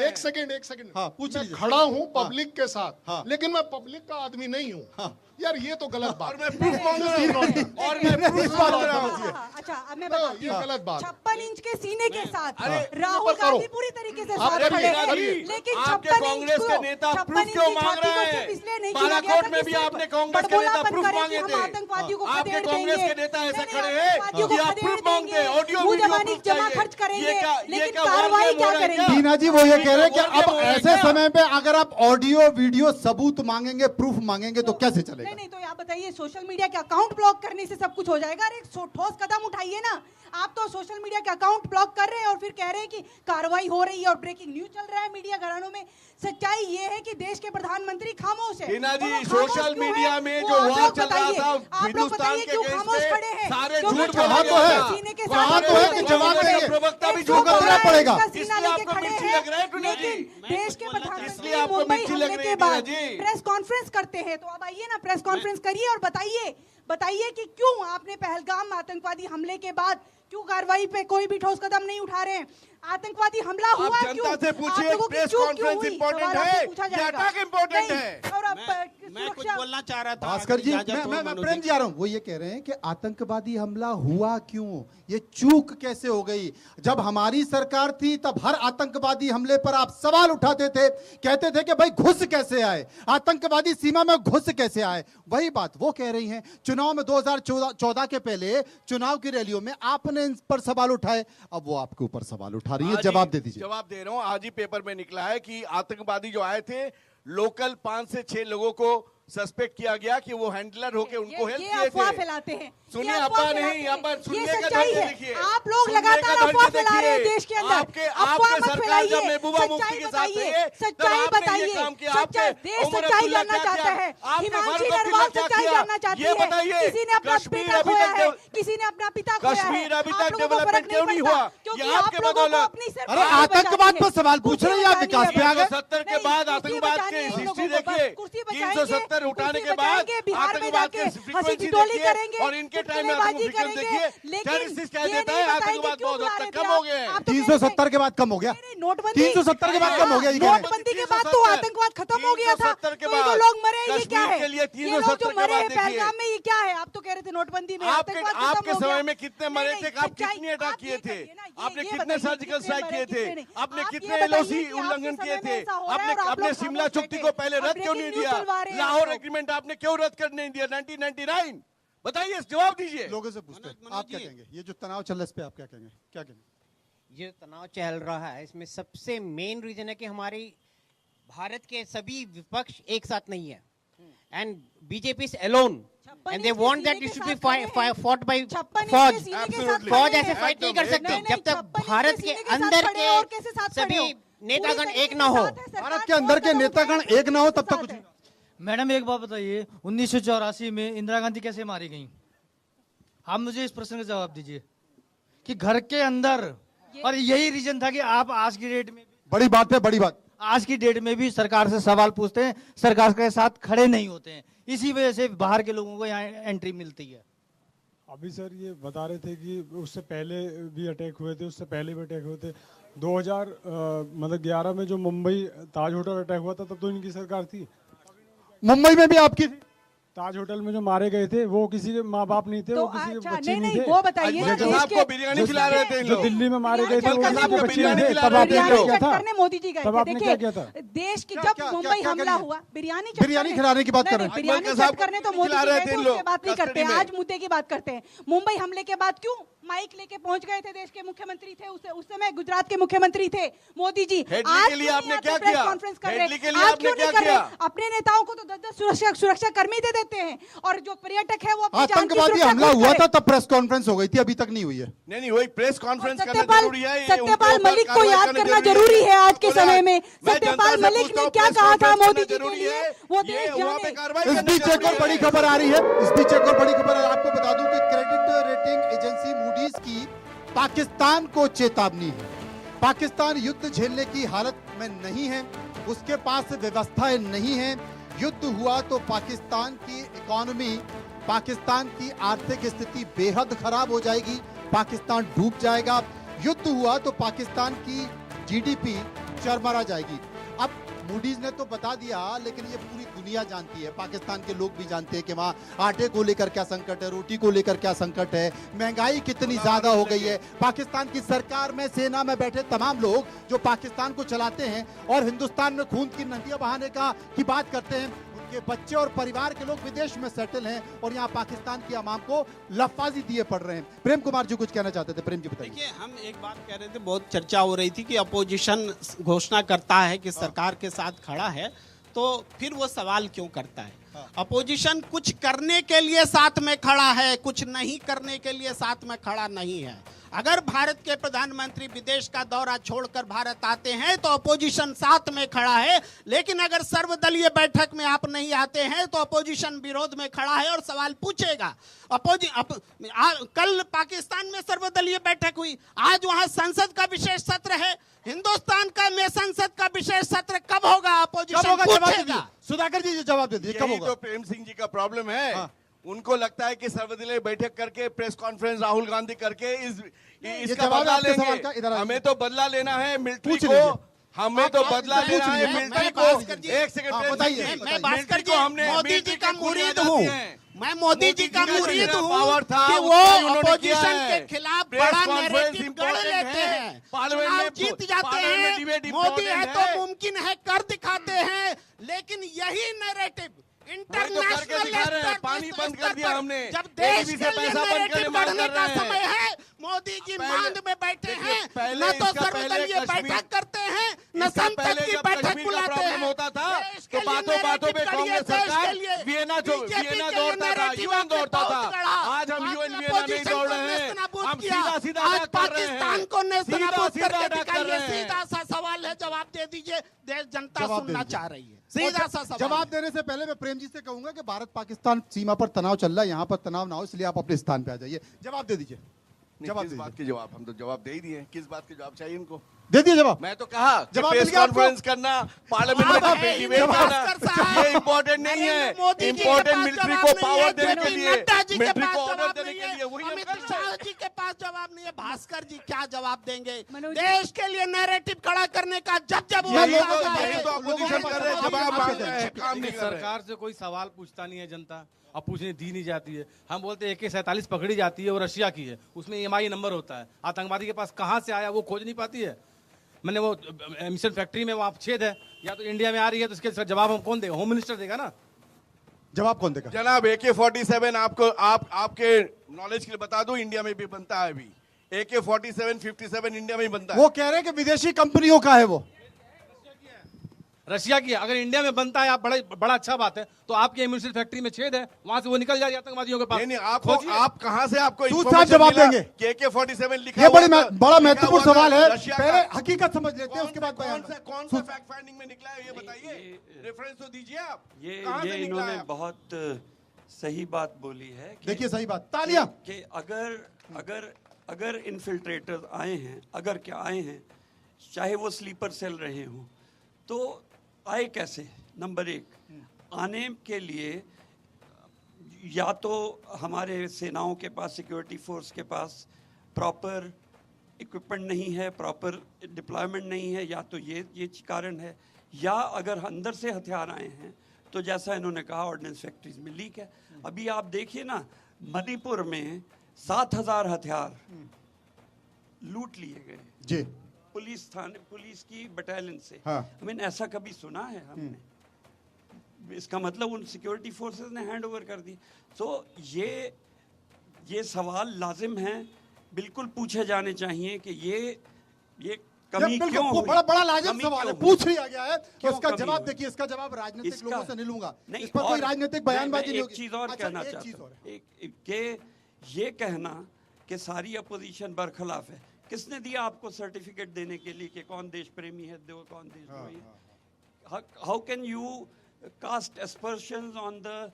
एक सेकंड, मैं खड़ा हूँ पब्लिक के साथ, लेकिन मैं पब्लिक का आदमी नहीं हूँ यार, ये तो गलत बात। और मैं प्रूफ मांग रहा हूँ, और मैं प्रूफ मांग रहा हूँ। अच्छा, अब मैं बताती हूँ, गलत बात। 56 इंच के सीने के साथ अरे, राहुल गांधी पूरी तरीके से साथ खड़े हैं, लेकिन आपके 56 कांग्रेस इंच के नेता प्रूफ क्यों मांग रहे हैं? इसलिए नहीं बालाकोट में भी आपने कांग्रेस के नेता प्रूफ मांगे थे। आतंकवादियों को आपके खदेड़ कांग्रेस देंगे, के नेता ऐसा खड़े हैं कि आप प्रूफ मांगते हैं, ऑडियो मुंह वीडियो जबानी प्रूफ जमा चाहिए। खर्च करेंगे, ये लेकिन क्या कार्रवाई क्या करेंगे? टीना जी वो ये कह रहे हैं कि अब ऐसे समय पे अगर आप ऑडियो वीडियो सबूत मांगेंगे, प्रूफ मांगेंगे तो कैसे चलेगा? नहीं, तो आप बताइए, सोशल मीडिया के अकाउंट ब्लॉक करने से सब कुछ हो जाएगा? अरे ठोस कदम उठाइए ना। आप तो सोशल मीडिया के अकाउंट ब्लॉक कर रहे हैं और फिर कह रहे हैं कि कार्रवाई हो रही है और ब्रेकिंग न्यूज चल रहा है मीडिया घरानों में। सच्चाई ये है कि देश के प्रधानमंत्री खामोश है। टीना जी, तो वो खामोश सोशल क्यों मीडिया है? में वो जो आप वॉर लोग चल रहा बताइए, था आप लोग हिंदुस्तान बताइए के क्यों केस खामोश पे खड़े हैं? सारे क्योंकि झूठ कहा बोला तो गया है, था। सीने के कहा साथ तो है खड़े कि हैं, जवाब खड़े हैं। देंगे। प्रवक्ता भी एक झूठ सौ बोल रहा है। पड़ेगा। का सीना इसलिए लेके आपको खड़े मिर्ची हैं, लग रहा है टीना जी। लेकिन देश के प्रधानमंत्री इसलिए आपको मुंबई मिर्ची हमले लग रही के है बाद टीना जी। प्रेस कॉन्फ्रेंस करते हैं, तो अब आइए ना, प्रेस कॉन्फ्रेंस करिए और बताइए कि क्यों आपने पहलगाम आतंकवादी हमले के बाद क्यों कार्रवाई पे कोई भी ठोस कदम नहीं उठा रहे हैं? आतंकवादी हमला आप हुआ जनता क्यों? से पूछिए, आप लोगों की प्रेस चूक क्यों कॉन्फ्रेंस हुई? इंपॉर्टेंट सवाल आपसे है पूछा या जाएगा। अटैक इंपॉर्टेंट नहीं, है? और अब मैं कुछ बोलना चाह रहा था। भास्कर जी, मैं प्रेम जी आ रहा हूं। वो ये कह रहे हैं कि आतंकवादी हमला हुआ क्यों, ये चूक कैसे हो गई? जब हमारी सरकार थी तब हर आतंकवादी हमले पर आप सवाल उठाते थे, कहते थे कि भाई घुस कैसे आए, आतंकवादी सीमा में घुस कैसे आए। वही बात वो कह रही हैं। चुनाव में 2014 के पहले चुनाव की रैलियों में आपने इन पर सवाल उठाए, अब वो आपके ऊपर सवाल उठा रही है। जवाब दे दीजिए। जवाब दे रहा हूं। आज ही पेपर में निकला है कि आतंकवादी जो आए थे, लोकल 5 से 6 लोगों को सस्पेक्ट किया गया कि वो हैंडलर होके उनको हेल्प किए अफवाह थे। फैलाते हैं। सुनिए, ये अफवाह फैलाते नहीं, हैं। यहाँ सुनने ये का सच्चाई ढंग है। देखिए। आप लोग सुनने लगातार का ढंग अफवाह फैला रहे हैं देखिए। देश के अंदर। आपके अफवाह मत सरकार फैलाइए। जब महबूबा मुफ्ती सच्चाई के साथ बताइए, थे, तब सच्चाई आपने ये बताइए। काम किया। सच्चाई, आपने देश उमर सच्चाई अब्दुल्ला जानना क्या चाहता किया? है। आपने हिमांशी फारूक नरवाल अब्दुल्ला सच्चाई क्या जानना किया? चाहती ये है। बताइए। किसी ने अपना कश्मीर बेटा अभी खोया तक है, किसी ने अपना पिता खोया है। कश्मीर अभी आप तक लोगों को डेवलपमेंट फर्क क्यों नहीं नहीं पड़ता, हुआ? क्योंकि ये आपके आप लोगों को बदौलत। अपनी सिर्फ अरे कुर्सी आतंकवाद बचानी पर है। सवाल पूछ रहे हैं, आप कुर्सी विकास पे आ गए। 370 के नहीं, बाद कुर्सी आतंकवाद बचानी के है इन लोगों हिस्ट्री को, बस देखिए। कुर्सी 370 उठाने के कुर्सी बाद बचाएंगे, बिहार में आतंकवाद जाके के फ्रीक्वेंसी हंसी टोली देखिए करेंगे, और इनके टाइम में चुटकुलेबाजी आतंक करेंगे, देखिए। लेकिन टेररिस्ट कह ये देता नहीं है बताएंगे आतंकवाद क्यों बहुत बुला हद रहे तक थे कम हो आप? गए हैं। आप तो 370 के बाद कम हो गया। नोटबंदी 370 के बाद कम हो गया। ये कह रहे हैं। नोटबंदी के बाद तो आतंकवाद खत्म हो गया था। 370 के तो ये जो बाद लोग मरे हैं, ये क्या कश्मीर है? के लिए ये लोग 370 जो के मरे बाद हैं देखिए। पहलगाम में, ये क्या है? आप तो कह रहे थे नोटबंदी में आतंकवाद खत्म आपके हो गया। समय में कितने मरे नहीं, थे? नहीं, आप कितने सच्चाई- अटैक आप किए ये थे? करिए ना, आपने ये कितने बताइए, सर्जिकल कितने स्ट्राइक मरे, किए थे? कितने नहीं। आपने आप ये कितने बताइए एलओसी कि आपके उल्लंघन किए समय में थे? ऐसा हो रहा है आपने और आप अपने लोग शिमला खामोश चुक्ति बैठे को पहले हैं। रद्द क्यों अब नहीं breaking दिया? news चलवा रहे हैं आप लाहौर लोग। एग्रीमेंट आपने क्यों रद्द करने नहीं दिया 1999? बताइए, जवाब दीजिए। लोगों से पूछते हैं, आप क्या कहेंगे? ये जो तनाव चल रहा है इस पे आप क्या कहेंगे? क्या कहेंगे? ये तनाव चल रहा है, इसमें सबसे मेन रीजन है कि हमारी भारत के सभी विपक्ष एक साथ नहीं है, and BJP is alone and they want that it should be fought by फौज। फौज ऐसे फाइट नहीं कर सकती जब तक भारत के अंदर के सभी नेतागण एक ना हो। भारत के अंदर के नेतागण एक ना हो तब तक कुछ नहीं। मैडम एक बात बताइए, 1984 में इंदिरा गांधी कैसे मारी गई? आप मुझे इस प्रश्न का जवाब दीजिए कि घर के अंदर, और यही रीजन था कि आप आज की डेट में, बड़ी बात है, बड़ी बात, आज की डेट में भी सरकार से सवाल पूछते हैं, सरकार के साथ खड़े नहीं होते हैं, इसी वजह से बाहर के लोगों को यहाँ एंट्री मिलती है। अभी सर ये बता रहे थे कि उससे पहले भी अटैक हुए थे, उससे पहले भी अटैक हुए थे। 2011 में जो मुंबई ताज होटल अटैक हुआ था तब तो इनकी सरकार थी। मुंबई में भी आपकी थी? ताज होटल में जो मारे गए थे वो किसी के माँ बाप नहीं थे, तो वो किसी के अच्छा, बच्चे नहीं थे। वो बताइए ना, देश के बिरयानी खिला रहे थे जो दिल्ली में मारे गए थे वो किसी के बच्चे नहीं थे। तब आपने बिरयानी क्या किया चट था? करने मोदी जी गए तब थे। आपने क्या किया था? देखिए देश की जब मुंबई हमला हुआ, बिरयानी खिलाने की बात कर रहे हैं। बिरयानी चट करने तो मोदी जी गए थे, उसके बात नहीं करते हैं। आज मुद्दे की बात करते हैं। मुंबई हमले के बाद क्यों माइक लेके पहुंच गए थे? देश के मुख्यमंत्री थे उस समय, गुजरात के मुख्यमंत्री थे मोदी जी। आज के लिए आपने क्या प्रेस किया? कॉन्फ्रेंस कर रहे हेडली के हैं, लिए आज आपने क्यों क्या नहीं कर रहे? किया? अपने नेताओं को तो 10-10 सुरक्षा कर्मी दे देते हैं, और जो पर्यटक है वो अपनी जान की आतंकवादी सुरक्षा हमला खुद हुआ करे। था तब प्रेस कॉन्फ्रेंस हो गई थी, अभी तक नहीं हुई है। नहीं वही प्रेस कॉन्फ्रेंस करना सत्यपाल जरूरी है। ये सत्यपाल उनके ऊपर मलिक को कार्रवाई याद करना जरूरी है आज के समय में। सत्यपाल मलिक ने क्या कहा था मोदी जी के लिए, वो देश जाने। इस बीच एक और बड़ी खबर आ रही है, इस बीच एक और बड़ी खबर है। आपको बता दूं कि क्रेडिट रेटिंग एजेंसी मूडीज की पाकिस्तान को चेतावनी है। पाकिस्तान युद्ध झेलने की हालत में नहीं है, उसके पास व्यवस्थाएं नहीं है। युद्ध हुआ तो पाकिस्तान की इकोनॉमी, पाकिस्तान की आर्थिक स्थिति बेहद खराब हो जाएगी, पाकिस्तान डूब जाएगा। युद्ध हुआ तो पाकिस्तान की जीडीपी चरमरा जाएगी। अब मूडीज ने तो बता दिया, लेकिन ये पूरी दुनिया जानती है, पाकिस्तान के लोग भी जानते हैं कि वहाँ आटे को लेकर क्या संकट है, रोटी को लेकर क्या संकट है, महंगाई कितनी ज्यादा हो गई है। पाकिस्तान की सरकार में, सेना में बैठे तमाम लोग जो पाकिस्तान को चलाते हैं और हिंदुस्तान में खून की नदियां बहाने की बात करते हैं, उनके बच्चे और परिवार के लोग विदेश में सेटल हैं और यहाँ पाकिस्तान की आवाम को लफाजी दिए पड़ रहे हैं। प्रेम कुमार जी कुछ कहना चाहते थे, प्रेम जी बताइए। देखिए, हम एक बात कह रहे थे, बहुत चर्चा हो रही थी कि अपोजिशन घोषणा करता है कि सरकार के साथ खड़ा है, तो फिर वो सवाल क्यों करता है? अपोजिशन कुछ करने के लिए साथ में खड़ा है, कुछ नहीं करने के लिए साथ में खड़ा नहीं है। अगर भारत के प्रधानमंत्री विदेश का दौरा छोड़कर भारत आते हैं तो अपोजिशन साथ में खड़ा है, लेकिन अगर सर्वदलीय बैठक में आप नहीं आते हैं तो अपोजिशन विरोध में खड़ा है और सवाल पूछेगा। कल पाकिस्तान में सर्वदलीय बैठक हुई, आज वहां संसद का विशेष सत्र है। हिंदुस्तान का में संसद का विशेष सत्र कब होगा? अपोजिशन पूछेगा। सुधाकर जी जवाब दे दीजिए, कब होगा? तो प्रेम सिंह जी का प्रॉब्लम है। उनको लगता है कि सर्वदलीय बैठक करके, प्रेस कॉन्फ्रेंस राहुल गांधी करके इसका बदला लेंगे। हमें तो बदला लेना है मिलिट्री को, हमें तो बदला लेना है मिलिट्री को। एक सेकंड बताइए। मैं भास्कर जी मोदी जी का मुरीद हूँ, मैं मोदी जी का मुरीद हूँ कि वो अपोजिशन के खिलाफ बड़ा नैरेटिव गढ़ लेते हैं, चुनाव जीत जाते हैं। मोदी है तो मुमकिन है कर दिखाते हैं, लेकिन यही नैरेटिव इंटरनेशनल पानी बंद कर दिया हमने, जब देश के लिए नैरेटिव बढ़ने का समय है, मोदी जी मांद में बैठे हैं, न तो सर्वदलीय बैठक करते हैं, न संसद की बैठक बुलाते हैं। होता था तो बातों बातों में कांग्रेस सरकार वियना दौड़ता था, यूएन दौड़ता था। आज हम यूएन वियना नहीं दौड़ रहे हैं, हम सीधा सीधा आज पाकिस्तान को नेस्तनाबूद करके दिखाइए। सीधा सा सवाल है, जवाब दे दीजिए, देश जनता सुनना चाह रही है। सीधा सा सवाल। जवाब देने से पहले मैं प्रेम जी से कहूंगा कि भारत पाकिस्तान सीमा पर तनाव चल रहा है, यहाँ पर तनाव ना हो, इसलिए आप अपने स्थान पे आ जाइए। जवाब दे दीजिए। किस बात के जवाब? हम तो जवाब दे ही दिए। किस बात के जवाब चाहिए इनको? दे दिए जवाब। मैं तो कहा जवाब प्रेस कॉन्फ्रेंस करना, पार्लियामेंट में डिबेट करना, ये इम्पोर्टेंट नहीं है। इम्पोर्टेंट मिलिट्री को पावर देने के लिए, मिलिट्री को ऑर्डर देने के लिए। वही अमित शाह जी के पास जवाब नहीं है। भास्कर जी क्या जवाब देंगे? देश के लिए नैरेटिव खड़ा करने का जब जब सरकार से कोई सवाल पूछता नहीं है जनता, अब पूछने दी नहीं जाती है। हम बोलते हैं AK-47 पकड़ी जाती है और रशिया की है, उसमें EMI नंबर होता है। आतंकवादी के पास कहाँ से आया वो खोज नहीं पाती है। मैंने वो मिशन फैक्ट्री में वहाँ छेद है, या तो इंडिया में आ रही है, तो इसके जवाब हम कौन देगा? होम मिनिस्टर देगा ना। जवाब कौन देगा? जनाब AK-47 आपको आपके नॉलेज के लिए बता दूं, इंडिया में भी बनता है अभी। AK-47, 57 इंडिया में ही बनता है। वो कह रहे हैं कि विदेशी कंपनियों का है, वो रशिया की। अगर इंडिया में बनता है आप बड़ा अच्छा बात है, तो आपकी एम्यूनिशन फैक्ट्री में छेद है, वहां से वो निकल जाए आतंकवादियों के पास। नहीं, आप कहां से आपको साहब जवाब देंगे? AK-47 लिखा ये बड़ा महत्वपूर्ण सवाल है, पहले हकीकत समझ लेते हैं, उसके बाद कौन सा फैक्ट फाइंडिंग में निकला है ये बताइए, रेफरेंस तो दीजिए आप। ये इन्होंने बहुत सही बात बोली है। देखिए सही बात, तालियां। कि अगर इन्फिल्ट्रेटर्स आए हैं, अगर क्या आए हैं, चाहे वो स्लीपर सेल रहे हों, तो आए कैसे? नंबर एक, आने के लिए या तो हमारे सेनाओं के पास, सिक्योरिटी फोर्स के पास प्रॉपर इक्विपमेंट नहीं है, प्रॉपर डिप्लॉयमेंट नहीं है, या तो ये कारण है, या अगर अंदर से हथियार आए हैं तो जैसा इन्होंने कहा ऑर्डिनेंस फैक्ट्रीज में लीक है। अभी आप देखिए ना, मणिपुर में 7,000 हथियार लूट लिए गए जी, पुलिस थाने, पुलिस की बटालियन से। हाँ। I mean, ऐसा कभी सुना है हमने? इसका मतलब उन सिक्योरिटी फोर्सेस ने हैंड ओवर कर दी। तो ये सवाल लाजिम है, बिल्कुल पूछे जाने चाहिए कि ये कमी क्यों हुई? बड़ा लाजिम सवाल है, पूछ लिया गया है। क्यों इसका कमी जवाब हुई? देखिए, इसका जवाब राजनीतिक लोगों से नहीं लूंगा, नहीं, इस पर कोई और राजनीतिक बयानबाजी नहीं एक होगी। चीज और अच्छा, कहना एक चाहता चीज हूं, और कि ये कहना कि सारी अपोजिशन बरखिलाफ है, किसने दिया आपको सर्टिफिकेट देने के लिए कि कौन देश प्रेमी है, कौन देशद्रोही है? How can you cast aspersions on the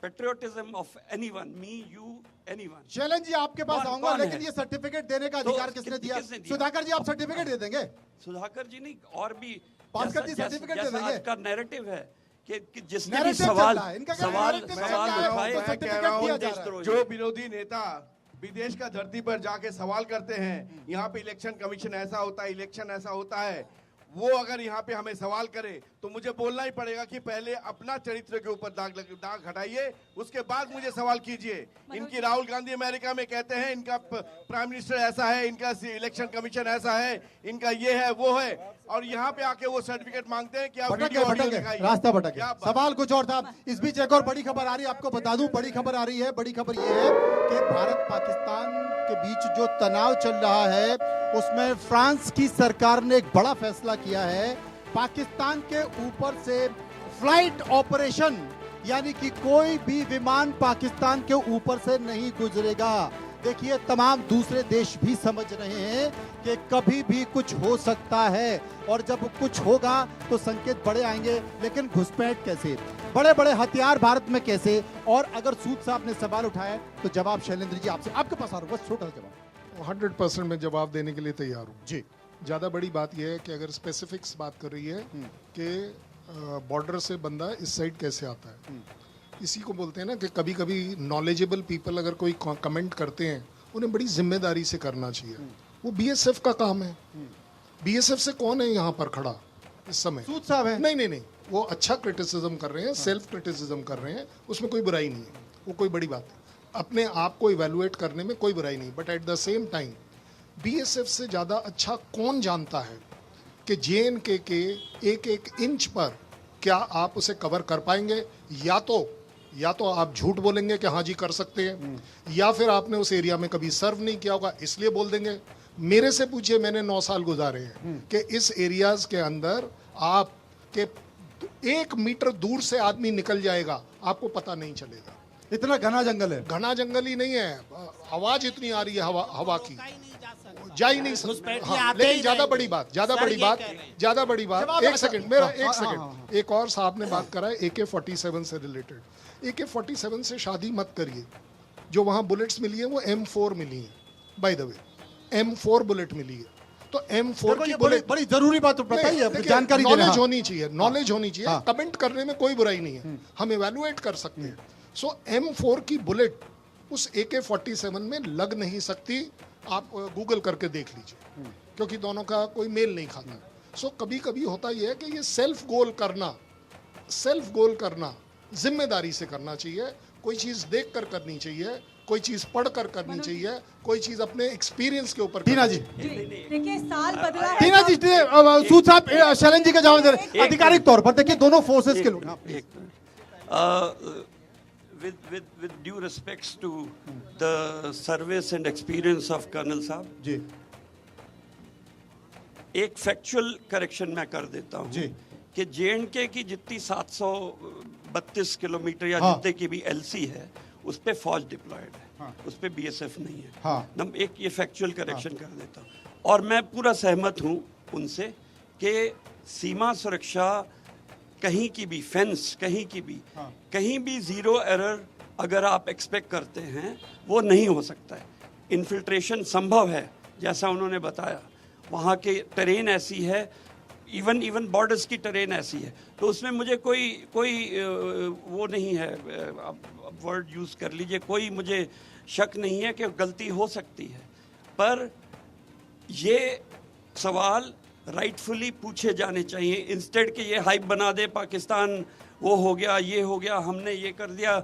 patriotism of anyone, me, you, anyone? Shailendra ji आपके पास आऊंगा, कौन लेकिन है? ये सर्टिफिकेट देने का अधिकार किसने दिया? सुधाकर जी आप सर्टिफिकेट दे देंगे? सुधाकर जी नहीं, और भी भास्कर जी सर्टिफिकेट दे देंगे? आज का नैरेटिव है कि जिसने भी नैरेटिव सवाल चल रहा है, इनका क्या सवाल नैरेटिव सवाल चल रहा है? उठाए, तो सर्टिफिकेट दिया जा रहा है। जो विरोधी नेता विदेश का धरती पर जाके सवाल करते हैं, यहाँ पे इलेक्शन कमीशन ऐसा होता है, इलेक्शन ऐसा होता है, वो अगर यहाँ पे हमें सवाल करे तो मुझे बोलना ही पड़ेगा कि पहले अपना चरित्र के ऊपर दाग हटाइए, उसके बाद मुझे सवाल कीजिए। इनकी राहुल गांधी अमेरिका में कहते हैं इनका प्राइम मिनिस्टर ऐसा है, इनका इलेक्शन कमीशन ऐसा है, इनका ये है वो है, और यहाँ पे आके वो सर्टिफिकेट मांगते हैं कि आप वीडियो ऑडियो दिखाइए। रास्ता भटक गया, सवाल कुछ और था। इस बीच एक और बड़ी खबर आ रही है, आपको बता दूं, बड़ी खबर आ रही है। बड़ी खबर ये है कि भारत पाकिस्तान के बीच जो तनाव चल रहा है उसमें फ्रांस की सरकार ने एक बड़ा फैसला किया है। पाकिस्तान के ऊपर से फ्लाइट ऑपरेशन, यानी कि कोई भी विमान पाकिस्तान के ऊपर से नहीं गुजरेगा। देखिए, तमाम दूसरे देश भी समझ रहे हैं कि कभी भी कुछ हो सकता है, और जब कुछ होगा तो संकेत बड़े आएंगे, लेकिन घुसपैठ कैसे, बड़े बड़े हथियार भारत में कैसे? और अगर सूद साहब ने सवाल उठाया तो जवाब शैलेंद्र जी आपसे, आपके पास आ रहा हूं, बस छोटा जवाब। 100% में जवाब देने के लिए तैयार हूँ जी। ज़्यादा बड़ी बात यह है कि अगर स्पेसिफिक्स बात कर रही है कि बॉर्डर से बंदा इस साइड कैसे आता है, इसी को बोलते हैं ना कि कभी कभी नॉलेजेबल पीपल अगर कोई कमेंट करते हैं, उन्हें बड़ी जिम्मेदारी से करना चाहिए। वो बीएसएफ का काम है। बीएसएफ से कौन है यहाँ पर खड़ा इस समय? सूद साहब है। नहीं, वो अच्छा क्रिटिसिज्म कर रहे हैं, सेल्फ क्रिटिसिज्म कर रहे हैं, उसमें कोई बुराई नहीं है, वो कोई बड़ी बात है, अपने आप को इवेलुएट करने में कोई बुराई नहीं। But at the same time BSF से ज़्यादा अच्छा कौन जानता है कि जेएनके के एक एक इंच पर क्या आप उसे कवर कर पाएंगे? या तो आप झूठ बोलेंगे कि हाँ जी कर सकते हैं, या फिर आपने उस एरिया में कभी सर्व नहीं किया होगा इसलिए बोल देंगे। मेरे से पूछिए, मैंने 9 साल गुजारे हैं कि इस एरियाज के अंदर आप के 1 मीटर दूर से आदमी निकल जाएगा, आपको पता नहीं चलेगा। इतना घना जंगल है। घना जंगल ही नहीं है, आवाज इतनी आ रही है हवा की, जा ही नहीं सकता। हाँ, लेकिन ज्यादा बड़ी बात एक सेकंड, एक और साहब ने बात करा है AK-47 से रिलेटेड। AK-47 से शादी मत करिए। जो वहां बुलेट्स मिली है वो M4 मिली है, by the way M4 bullet मिली है। तो M4 की बुलेट बड़ी जरूरी बात तो बताइए, जानकारी नॉलेज होनी चाहिए, नॉलेज होनी चाहिए। कमेंट करने में कोई बुराई नहीं है, हम इवैल्यूएट कर सकते हैं। सो M4 की बुलेट उस AK-47 में लग नहीं सकती। आप गूगल करके देख लीजिए, क्योंकि दोनों का कोई मेल नहीं खाता। सो कभी कभी होता यह है कि ये सेल्फ गोल करना जिम्मेदारी से करना चाहिए। कोई चीज देख कर करनी चाहिए, कोई चीज पढ़ कर करनी चाहिए, कोई चीज अपने एक्सपीरियंस के ऊपर। टीना जी देखिए, साल बदला है। टीना जी, सूद साहब शैलेंद्र जी का जवाब दे रहे हैं आधिकारिक तौर पर। देखिए, दोनों फोर्सेस के लोग, with due respects to the service and experience of Colonel साहब जी, एक फैक्चुअल करेक्शन मैं कर देता हूँ कि JNK की जितनी 732 किलोमीटर या जितने की भी LC है, उस पे फौज डिप्लॉयड है, उस पे BSF नहीं है। एक ये फैक्चुअल करेक्शन कर देता हूँ। और मैं पूरा सहमत हूँ उनसे कि सीमा सुरक्षा कहीं की भी, फेंस कहीं की भी, कहीं भी जीरो एरर अगर आप एक्सपेक्ट करते हैं वो नहीं हो सकता है। इन्फिल्ट्रेशन संभव है, जैसा उन्होंने बताया, वहाँ के टेरेन ऐसी है, इवन बॉर्डर्स की टरेन ऐसी है, तो उसमें मुझे कोई वो नहीं है, अब वर्ड यूज़ कर लीजिए, कोई मुझे शक नहीं है कि गलती हो सकती है, पर ये सवाल राइटफुली पूछे जाने चाहिए, इंस्टेड कि ये हाइप बना दे पाकिस्तान वो हो गया, ये हो गया, हमने ये कर दिया।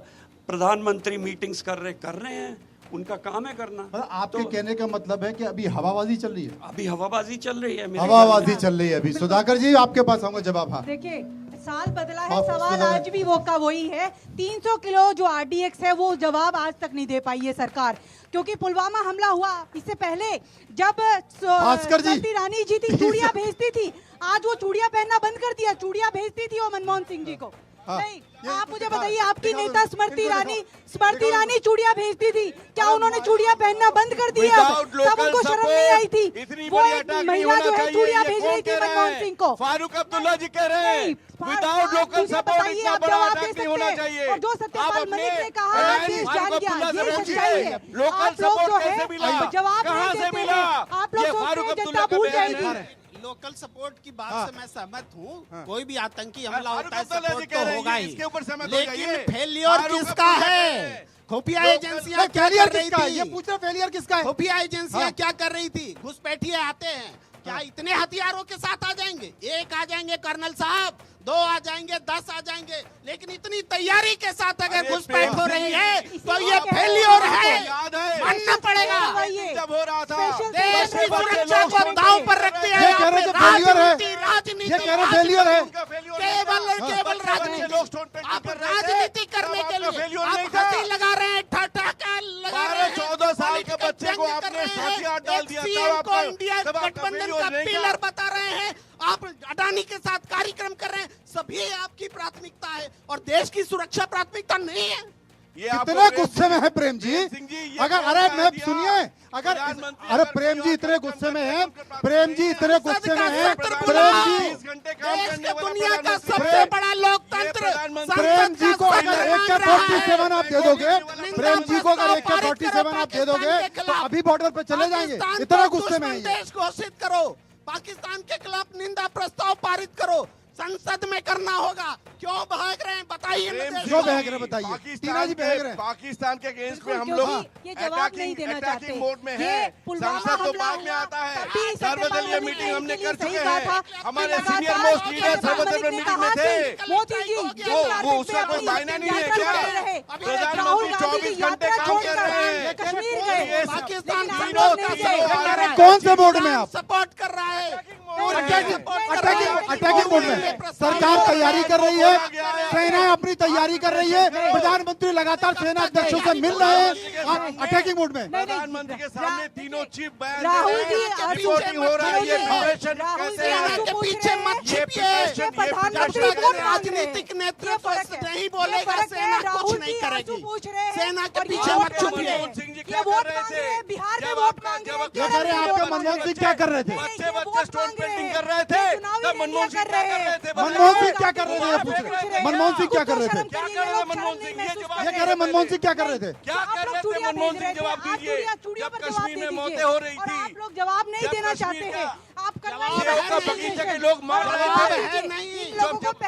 प्रधानमंत्री मीटिंग्स कर रहे हैं, उनका काम है करना। आपके कहने का मतलब है कि अभी हवाबाजी चल रही है? अभी हवाबाजी चल रही है, हवाबाजी चल रही है अभी। सुधाकर जी आपके पास आऊंगा जवाब। हाँ देखिए, साल बदला है, सवाल आज भी वो का वही है। 300 किलो जो RDX है वो जवाब आज तक नहीं दे पाई है सरकार, क्योंकि पुलवामा हमला हुआ इससे पहले जब स्मृति ईरानी जी थी चूड़ियां भेजती थी, आज वो चूड़ियां पहनना बंद कर दिया, चूड़ियां भेजती थी वो मनमोहन सिंह जी को। नहीं, आप मुझे बताइए, आपकी नेता स्मृति ईरानी चूड़ियां भेजती थी, क्या उन्होंने चूड़ियां पहनना बंद कर दिया? तब उनको शर्म नहीं आई थी? वो एक महिला जो है चूड़ियां भेज रही थी मनमोहन सिंह को। फारूक अब्दुल्ला जी कह रहे हैं विदाउट लोकल सपोर्ट इतना बड़ा अटैक नहीं होना चाहिए। और जो सत्यपाल मलिक ने कहा देश जान गया, ये सच्चाई है। लोकल सपोर्ट कैसे मिला? जवाब कहां से मिला? आप लोग सोचते हैं जनता भूल जाएगी। लोकल सपोर्ट की बात से मैं सहमत हूँ, कोई भी आतंकी हमला होता है सपोर्ट तो होगा ही, लेकिन फेलियर किसका है? खुफिया एजेंसियां क्या कर रही थी? ये पूछ रहे फेलियर किसका है? खुफिया एजेंसियां क्या कर रही थी? घुसपैठिए आते हैं, क्या इतने हथियारों के साथ आ जाएंगे? एक आ जाएंगे कर्नल साहब, 2 आ जाएंगे, 10 आ जाएंगे, लेकिन इतनी तैयारी के साथ अगर घुसपैठ हो रही है तो ये फेलियर है, मानना पड़ेगा। जब हो रहा था देश की सुरक्षा को दांव पर रख दिया है, राजनीति केवल राजनीति करने के लिए आप हंसी लगा रहे हैं, ठठाका लगा रहे हैं। 14 साल के बच्चे को आपने हथियार डाल दिया, तब आप इंडिया गठबंधन का पिलर बता रहे हैं, आप अडानी के साथ कार्यक्रम कर रहे हैं। सभी आपकी प्राथमिकता है और देश की सुरक्षा प्राथमिकता नहीं है। कितने गुस्से में है प्रेम जी? अगर अरे मैं सुनिए, अगर अरे प्रेम जी इतने गुस्से में है, प्रेम जी इतने गुस्से में है, प्रेम जी दुनिया का सबसे बड़ा लोकतंत्र, प्रेम जी को अगर AK-47 आप दे दोगे, प्रेम जी को अगर AK-47 आप दे दोगे तो अभी बॉर्डर पे चले जाएंगे। इतना गुस्से में है। देश घोषित करो, पाकिस्तान के खिलाफ निंदा प्रस्ताव पारित करो, संसद में करना होगा। क्यों भाग रहे हैं बताइए? क्यों भाग रहे हैं बताइए? टीना जी भाग रहे हैं। पाकिस्तान के अगेंस्ट में हम लोग अटैकिंग मोड में हैं। संसद तो बाद में आता है। सर्वदलीय मीटिंग हमने कर चुके हैं, हमारे सीनियर मोस्ट लीडर सर्वदलीय मीटिंग में थे। वो उसका कोई मायना नहीं है क्या? प्रधानमंत्री 24 घंटे काम कर रहे हैं। पाकिस्तान कौन से मोड में आप सपोर्ट कर रहा है? अटैकिंग मोड में सरकार तैयारी कर रही है, सेना अपनी तैयारी कर रही है, प्रधानमंत्री लगातार सेना अध्यक्षों से मिल रहे हैं अटैकिंग मोड में। प्रधानमंत्री के सामने तीनों चीफ बयान राहुल जी रिपोर्टिंग हो रहा है। ये प्रिपरेशन कैसे है? के पीछे मत छिपिए। प्रधानमंत्री राजनीतिक नेतृत्व नहीं बोलेगा, सेना कुछ नहीं करेगी। सेना के पीछे मत छुपिए। बिहार में वोट मांग रहे हैं। आपके मनमोहन सिंह क्या कर रहे थे? बच्चे स्टोन पेंटिंग कर रहे थे, तब मनमोहन सिंह क्या कर रहे थे? मनमोहन सिंह क्या कर रहे थे? मनमोहन सिंह क्या कर रहे थे? क्या कर रहे थे मनमोहन सिंह? ये कह रहे मनमोहन सिंह क्या कर रहे थे? क्या कर रहे थे मनमोहन सिंह? जवाब दीजिए। जब कश्मीर में मौतें हो रही थी, आप लोग जवाब नहीं देना चाहते हैं। आप बगीचे के लोग मार रहे थे,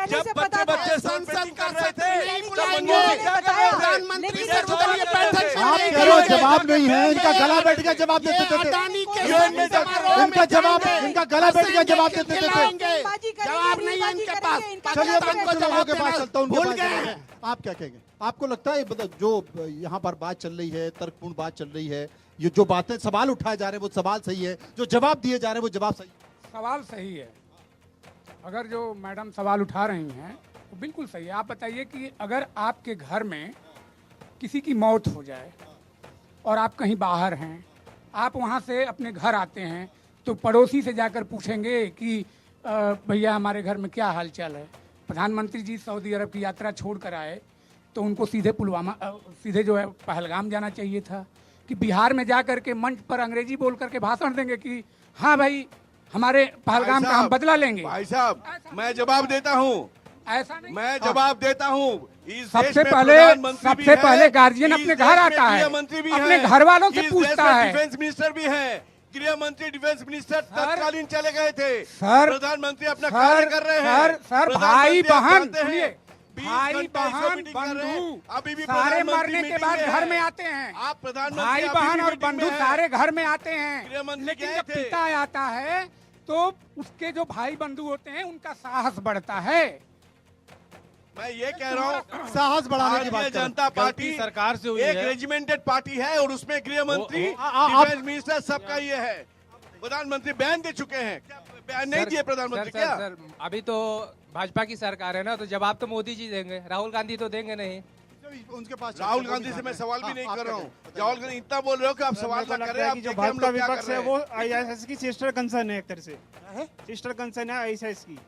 जब बच्चे स्टोन पेंटिंग कर रहे थे, तब मनमोहन सिंह क्या कर रहे थे? प्रधानमंत्री सर्वदलीय बैठक आप कह रहे हो जवाब नहीं है, इनका गला बैठ गया जवाब देते थे। इनका जवाब, इनका गला बैठ गया जवाब देते थे। जवाब नहीं है इनके पास। चलिए लोगों के पास चलता हूँ। आप क्या कहेंगे? आपको लगता है जो यहाँ पर बात चल रही है, तर्कपूर्ण बात चल रही है, ये जो बातें सवाल उठाए जा रहे हैं वो सवाल सही है, जो जवाब दिए जा रहे हैं वो जवाब सही है? सवाल सही है। अगर जो मैडम सवाल उठा रही हैं वो बिल्कुल सही है। आप बताइए कि अगर आपके घर में किसी की मौत हो जाए और आप कहीं बाहर हैं, आप वहाँ से अपने घर आते हैं, तो पड़ोसी से जाकर पूछेंगे कि भैया हमारे घर में क्या हाल चाल है? प्रधानमंत्री जी सऊदी अरब की यात्रा छोड़ कर आए तो उनको सीधे जो है पहलगाम जाना चाहिए था, कि बिहार में जाकर के मंच पर अंग्रेजी बोल करके भाषण देंगे कि हाँ भाई हमारे पहलगाम का हम बदला लेंगे। भाई साहब मैं जवाब देता हूँ, ऐसा नहीं, मैं जवाब देता हूँ। सबसे पहले गार्जियन अपने घर आता है, अपने घर वालों से पूछता है। डिफेंस मिनिस्टर भी है, गृह मंत्री, डिफेंस मिनिस्टर तत्कालीन चले गए थे। सर, प्रधानमंत्री अपना कार्य कर रहे हैं। सर भाई बहन सुनिए, भाई घंटे बहन मीटिंग कर रहे हैं। बंधु अभी भी सारे प्रधानमंत्री मरने के मीटिंग बाद में घर है। में आते हैं। आप प्रधानमंत्री भाई अभी बहन भी और मीटिंग बंधु में हैं। सारे घर में आते हैं, गृहमंत्री लेकिन गए जब थे। पिता आता है तो उसके जो भाई बंधु होते हैं उनका साहस बढ़ता है। मैं ये कह रहा हूँ, साहस बढ़ाने की बात भारतीय कर रहे हैं। जनता पार्टी गलती सरकार से हुई एक है। रेजिमेंटेड पार्टी है और उसमें गृह मंत्री, आप- डिफेंस मिनिस्टर सबका ये है। प्रधानमंत्री बयान दे चुके हैं, क्या बयान नहीं दिए प्रधानमंत्री? क्या सर अभी तो भाजपा की सरकार है ना, तो जवाब तो मोदी जी देंगे, राहुल गांधी तो देंगे नहीं। उनके पास राहुल गांधी से मैं सवाल भी नहीं कर रहा हूँ। राहुल गांधी इतना बोल रहे हो कि आप सवाल ना करें। आप जो देखिए हम भाजपा लोग क्या विपक्ष कर है रहे वो हैं। आईएसआईएस की सिस्टर कंसर्न है, एक तरह से सिस्टर कंसर्न है आईएसआईएस की।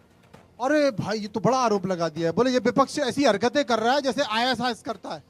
अरे भाई ये तो बड़ा आरोप लगा दिया है, बोले ये विपक्ष ऐसी हरकतें कर रहा है जैसे आईएसआईएस करता है।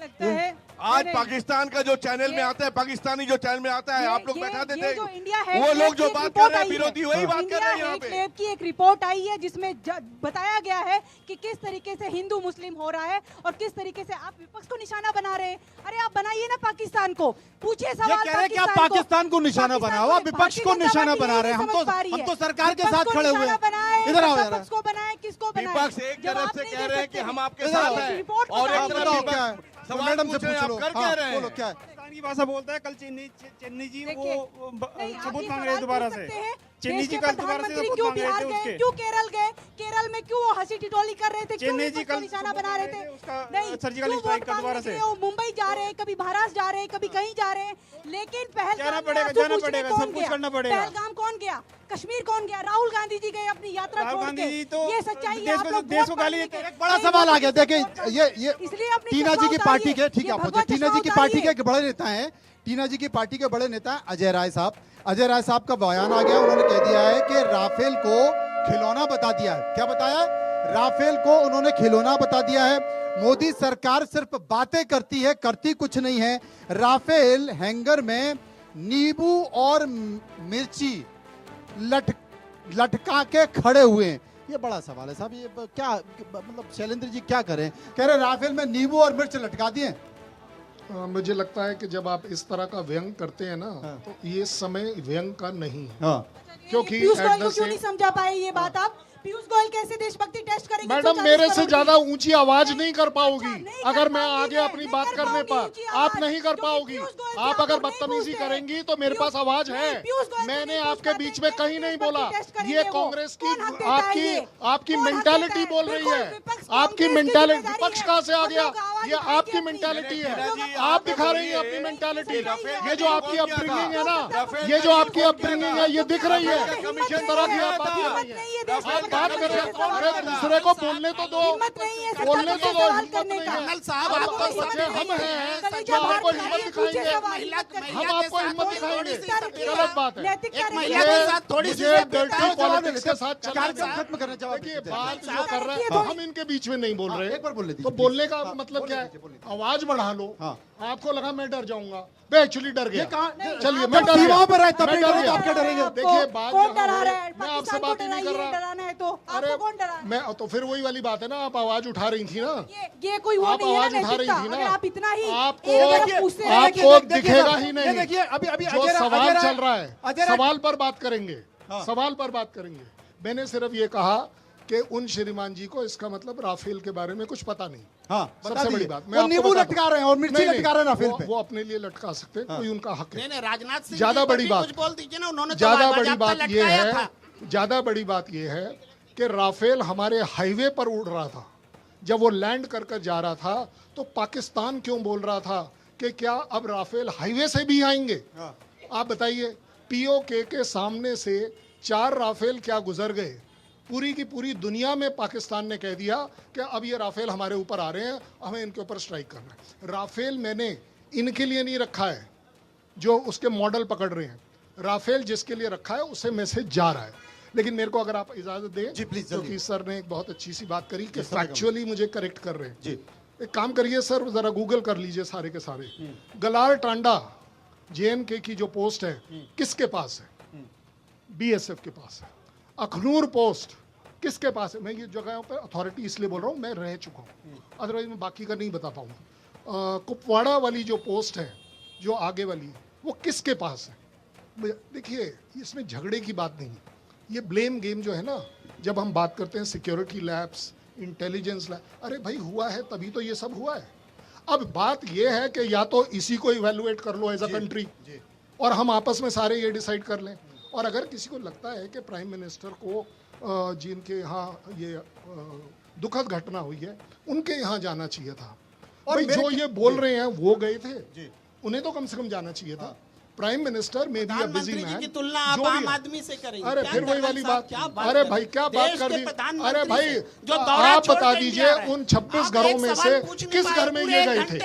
लगता है आज पाकिस्तान का जो चैनल में आता है, पाकिस्तानी जो चैनल में आता है, आप लोग बैठा देते ये जो इंडिया हेट वो लोग लैब जो की बात एक कर रिपोर्ट रहे हैं आई है, विरोधी वही बात कर रहे हैं यहाँ इंडिया हेट पे। लैब की एक रिपोर्ट आई है जिसमें बताया गया है कि किस तरीके से हिंदू मुस्लिम हो रहा है और किस तरीके से आप विपक्ष को निशाना बना रहे हैं। अरे आप बनाइए ना पाकिस्तान को, पूछिए सवाल। ये कह रहे हैं कि आप पाकिस्तान को निशाना बनाओ, आप विपक्ष को निशाना बना रहे हैं। हम तो सरकार के साथ खड़े हुए हैं। इधर आओ यार। विपक्ष को बनाए, किसको बनाए? विपक्ष एक जब तरफ आप से नहीं कह दे रहे हैं कि सकते हम आपके हैं। साथ एक हैं रिपोर्ट और एक बताइए। तरफ क्या है? सवाल मैडम से पूछ रहे हैं, पूछ लो। आप कर हाँ, क्या रहे बोलो हैं? क्या है? पाकिस्तान की भाषा बोलता है। कल चेन्नई जी देखिए, वो नहीं, आप सबूत ये मांग रहे हैं सवाल दोबारा पूछ से। सकते हैं, चेन्नई देश जी के कल दोबारा से प्रधानमंत्री सबूत क्यों मांग रहे बिहार थे गए, उसके। क्यों केरल गए, केरल में क्यों वो हंसी ठिठोली कर रहे थे, क्यों चेन्नई जी विपक्ष को कल निशाना सबूत बना रहे थे? नहीं, सर्जिकल क्यों स्ट्राइक वोट का दोबारा मांगने के से। लिए वो मुंबई जा रहे हैं, कभी महाराष्ट्र जा रहे हैं, कभी कहीं जा रहे हैं, लेकिन पहलगाम जाना में पड़ेगा, आंसू जाना पूछने पड़ेगा, कौन सब कुछ गया? करना पड़ेगा। पहलगाम कौन गया, कश्मीर कौन गया? राहुल गांधी जी गए अपनी यात्रा राहुल छोड़ गांधी के। जी तो ये सच्चाई है। देश आप को- लोग देश वोट को गाली मांगने देते के- हैं। बड़ा नहीं, सवाल आ वोट गया। किसको देखिए वोट ये इसलिए अपनी टीना जी की चश्मा पार्टी के, उतारिए। ठीक है ये आप भगवा टीना चश्मा जी की पार्टी के उतारिए। एक बड़े नेता हैं, टीना जी की पार्टी के बड़े नेता अजय राय साहब। अजय राय साहब का बयान आ गया, उन्होंने कह दिया है कि राफेल को खिलौना बता दिया है। क्या बताया? राफेल को उन्होंने खिलौना बता दिया है। मोदी सरकार सिर्फ बातें करती है, करती कुछ नहीं है। राफेल हैंगर में नींबू और मिर्ची लटका के खड़े हुए हैं। ये बड़ा सवाल है साहब, ये क्या मतलब शैलेंद्र जी क्या करें? कह रहे राफेल में नींबू और मिर्च लटका दिए। मुझे लगता है कि जब आप इस तरह का व्यंग करते हैं ना, तो ये समय व्यंग का नहीं है। हाँ। क्योंकि पीयूष at गोयल the को क्यों same- नहीं समझा पाए ये बात आप? पीयूष गोयल कैसे देशभक्ति टेस्ट करेंगे? मैडम 140 मेरे से करोड़ ज्यादा की? ऊंची आवाज नहीं कर पाओगी अगर मैं आगे अपनी बात करने पर। आप नहीं कर पाओगी। आप अगर बदतमीजी करेंगी तो मेरे पास आवाज है। मैंने आपके बीच में कहीं नहीं बोला। ये कांग्रेस की आपकी मेंटालिटी बोल रही है। आपकी मेंटालिटी विपक्ष कहाँ से आ गया? ये आपकी मेंटालिटी है। आप दिखा रही है अपनी मेंटालिटी। ये जो आपकी अपब्रिंगिंग है ना, ये जो आपकी अपब्रिंगिंग है, ये दिख रही है। किस तरह की आप बात कर रही है? आप बात कर रहे हैं, अरे दूसरे को बोलने तो दो, बोलने तो दो। हिम्मत नहीं है साहब, आप तो सच्चे हम हैं जो आपको हिम्मत दिखाएंगे। हम आपको हिम्मत दिखाएंगे। गलत बात है। पॉलिटिक्स के साथ कार्यक्रम खत्म करना चाहो। देखिए बात जो कर रहे हैं हम इनके बीच में नहीं बोल रहे। एक बार बोल लेते तो बोलने का मतलब क्या है? आवाज बढ़ा लो। आपको लगा मैं डर जाऊंगा, मैं एक्चुअली डर गया। चलिए मैं डर गया, पर है, तब मैं डर गया। आप क्या डरेंगे? देखिए बात कौन डरा रहा है? मैं आपसे बात ही नहीं कर रहा। डराना है तो आपको कौन डरा? मैं तो फिर वही वाली बात है ना, आप आवाज उठा रही थी ना। ये कोई वो आप नहीं है आवाज ना उठा रही नैतिकता। थी अगर ना। आप इतना ही आपको दिखेगा ही नहीं। देखिए अभी जो सवाल चल रहा है, सवाल पर बात करेंगे। सवाल पर बात करेंगे। मैंने सिर्फ ये कहा कि उन श्रीमान जी को इसका मतलब राफेल के बारे में कुछ पता नहीं। सबसे बड़ी बात वो नींबू लटका रहे हैं और मिर्ची लटका रहे हैं राफेल पे। वो अपने लिए लटका सकते हैं, कोई उनका हक है। नहीं राजनाथ सिंह ज्यादा बड़ी बात, कुछ बोल दीजिए ना, उन्होंने ज्यादा बड़ी बात ये है, ज्यादा बड़ी बात ये है कि राफेल हमारे हाईवे पर उड़ रहा था। जब वो लैंड कर कर जा रहा था तो पाकिस्तान क्यों बोल रहा था कि क्या अब राफेल हाईवे से भी आएंगे? आप बताइए, पीओके के सामने से 4 राफेल क्या गुजर गए? पूरी की पूरी दुनिया में पाकिस्तान ने कह दिया कि अब ये राफेल हमारे ऊपर आ रहे हैं, हमें इनके ऊपर स्ट्राइक करना है। राफेल मैंने इनके लिए नहीं रखा है जो उसके मॉडल पकड़ रहे हैं। राफेल जिसके लिए रखा है उसे मैसेज जा रहा है। लेकिन मेरे को अगर आप इजाजत दें, जी प्लीज, क्योंकि सर ने एक बहुत अच्छी सी बात करी कि फैक्चुअली मुझे करेक्ट कर रहे हैं। जी एक काम करिए सर, जरा गूगल कर लीजिए सारे के सारे। गलार टांडा JNK की जो पोस्ट है किसके पास है? BSF के पास है। अखनूर पोस्ट किसके पास है? मैं ये जगहों पर अथॉरिटी इसलिए बोल रहा हूँ, मैं रह चुका हूँ, अदरवाइज मैं बाकी का नहीं बता पाऊंगा। कुपवाड़ा वाली जो पोस्ट है, जो आगे वाली, वो किसके पास है? देखिए इसमें झगड़े की बात नहीं, ये ब्लेम गेम जो है ना, जब हम बात करते हैं सिक्योरिटी लैब्स, इंटेलिजेंस लैब, अरे भाई हुआ है तभी तो ये सब हुआ है। अब बात ये है कि या तो इसी को इवेलुएट कर लो एज अ कंट्री और हम आपस में सारे ये डिसाइड कर लें, और अगर किसी को लगता है कि प्राइम मिनिस्टर को जिनके यहाँ ये दुखद घटना हुई है उनके यहाँ जाना चाहिए था, और जो ये बोल रहे हैं वो गए थे, उन्हें तो कम से कम जाना चाहिए था। प्राइम मिनिस्टर में भी बिजी मैन की तुलना आप आम आदमी से करेंगे। अरे क्या फिर वही करना वाली साहब, बात, क्या अरे भाई क्या बात कर दी। अरे भाई आप बता दीजिए उन 26 घरों में से किस घर में ये गए थे।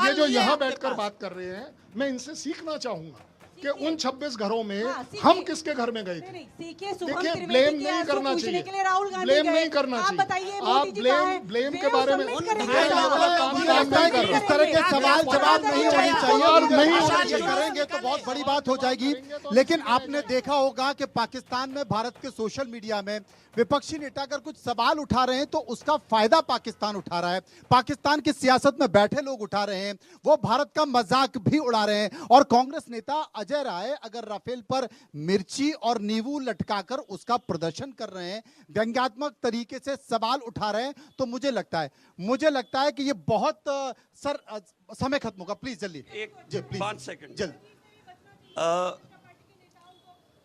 ये जो यहाँ बैठकर बात कर रहे हैं, मैं इनसे सीखना चाहूंगा कि उन 26 घरों में हम किसके घर में गए थे। देखिए ब्लेम नहीं करना चाहिए, ब्लेम नहीं करना चाहिए। आप ब्लेम के बारे में इस तरह के सवाल जवाब नहीं होनी चाहिए, और नहीं करेंगे तो बहुत बड़ी बात हो जाएगी। लेकिन आपने देखा होगा कि पाकिस्तान में भारत के सोशल मीडिया में विपक्षी नेता अगर कुछ सवाल उठा रहे हैं तो उसका फायदा पाकिस्तान उठा रहा है, पाकिस्तान की सियासत में बैठे लोग उठा रहे हैं, वो भारत का मजाक भी उड़ा रहे हैं। और कांग्रेस नेता अजय राय अगर राफेल पर मिर्ची और नींबू लटकाकर उसका प्रदर्शन कर रहे हैं, व्यंग्यात्मक तरीके से सवाल उठा रहे हैं, तो मुझे लगता है कि ये बहुत सर समय खत्म होगा। प्लीज जल्दी 5 सेकंड जल्दी।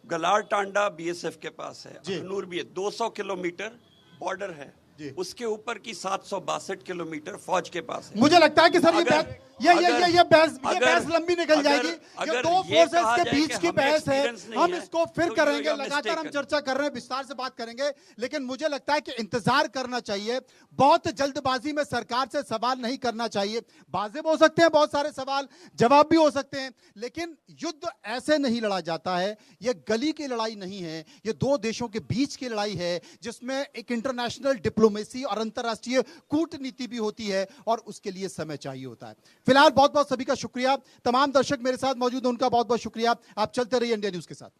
गलार टांडा बीएसएफ के पास है, अखनूर भी है, 200 किलोमीटर बॉर्डर है, उसके ऊपर की 762 किलोमीटर फौज के पास है। मुझे लगता है कि सर ये बहस लंबी निकल जाएगी। ये दो फोर्सेस के बीच की बहस है, हम इसको फिर करेंगे, लगातार हम चर्चा कर रहे हैं, विस्तार से बात करेंगे। लेकिन मुझे लगता है कि इंतजार करना चाहिए, बहुत जल्दबाजी में सरकार से सवाल नहीं करना चाहिए। वाजिब हो सकते हैं बहुत सारे सवाल, जवाब भी हो सकते हैं, लेकिन युद्ध ऐसे नहीं लड़ा जाता है। ये गली की लड़ाई नहीं है, ये दो देशों के बीच की लड़ाई है, जिसमें एक इंटरनेशनल डिप्लोमेसी और अंतर्राष्ट्रीय कूटनीति भी होती है, और उसके लिए समय चाहिए होता है। फिलहाल बहुत बहुत सभी का शुक्रिया, तमाम दर्शक मेरे साथ मौजूद हैं उनका बहुत बहुत शुक्रिया। आप चलते रहिए इंडिया न्यूज के साथ।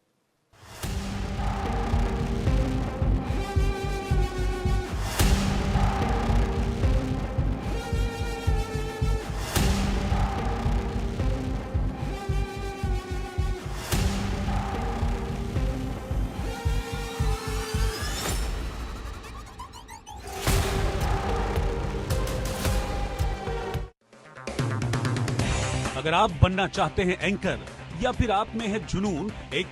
अगर आप बनना चाहते हैं एंकर, या फिर आप में है जुनून एक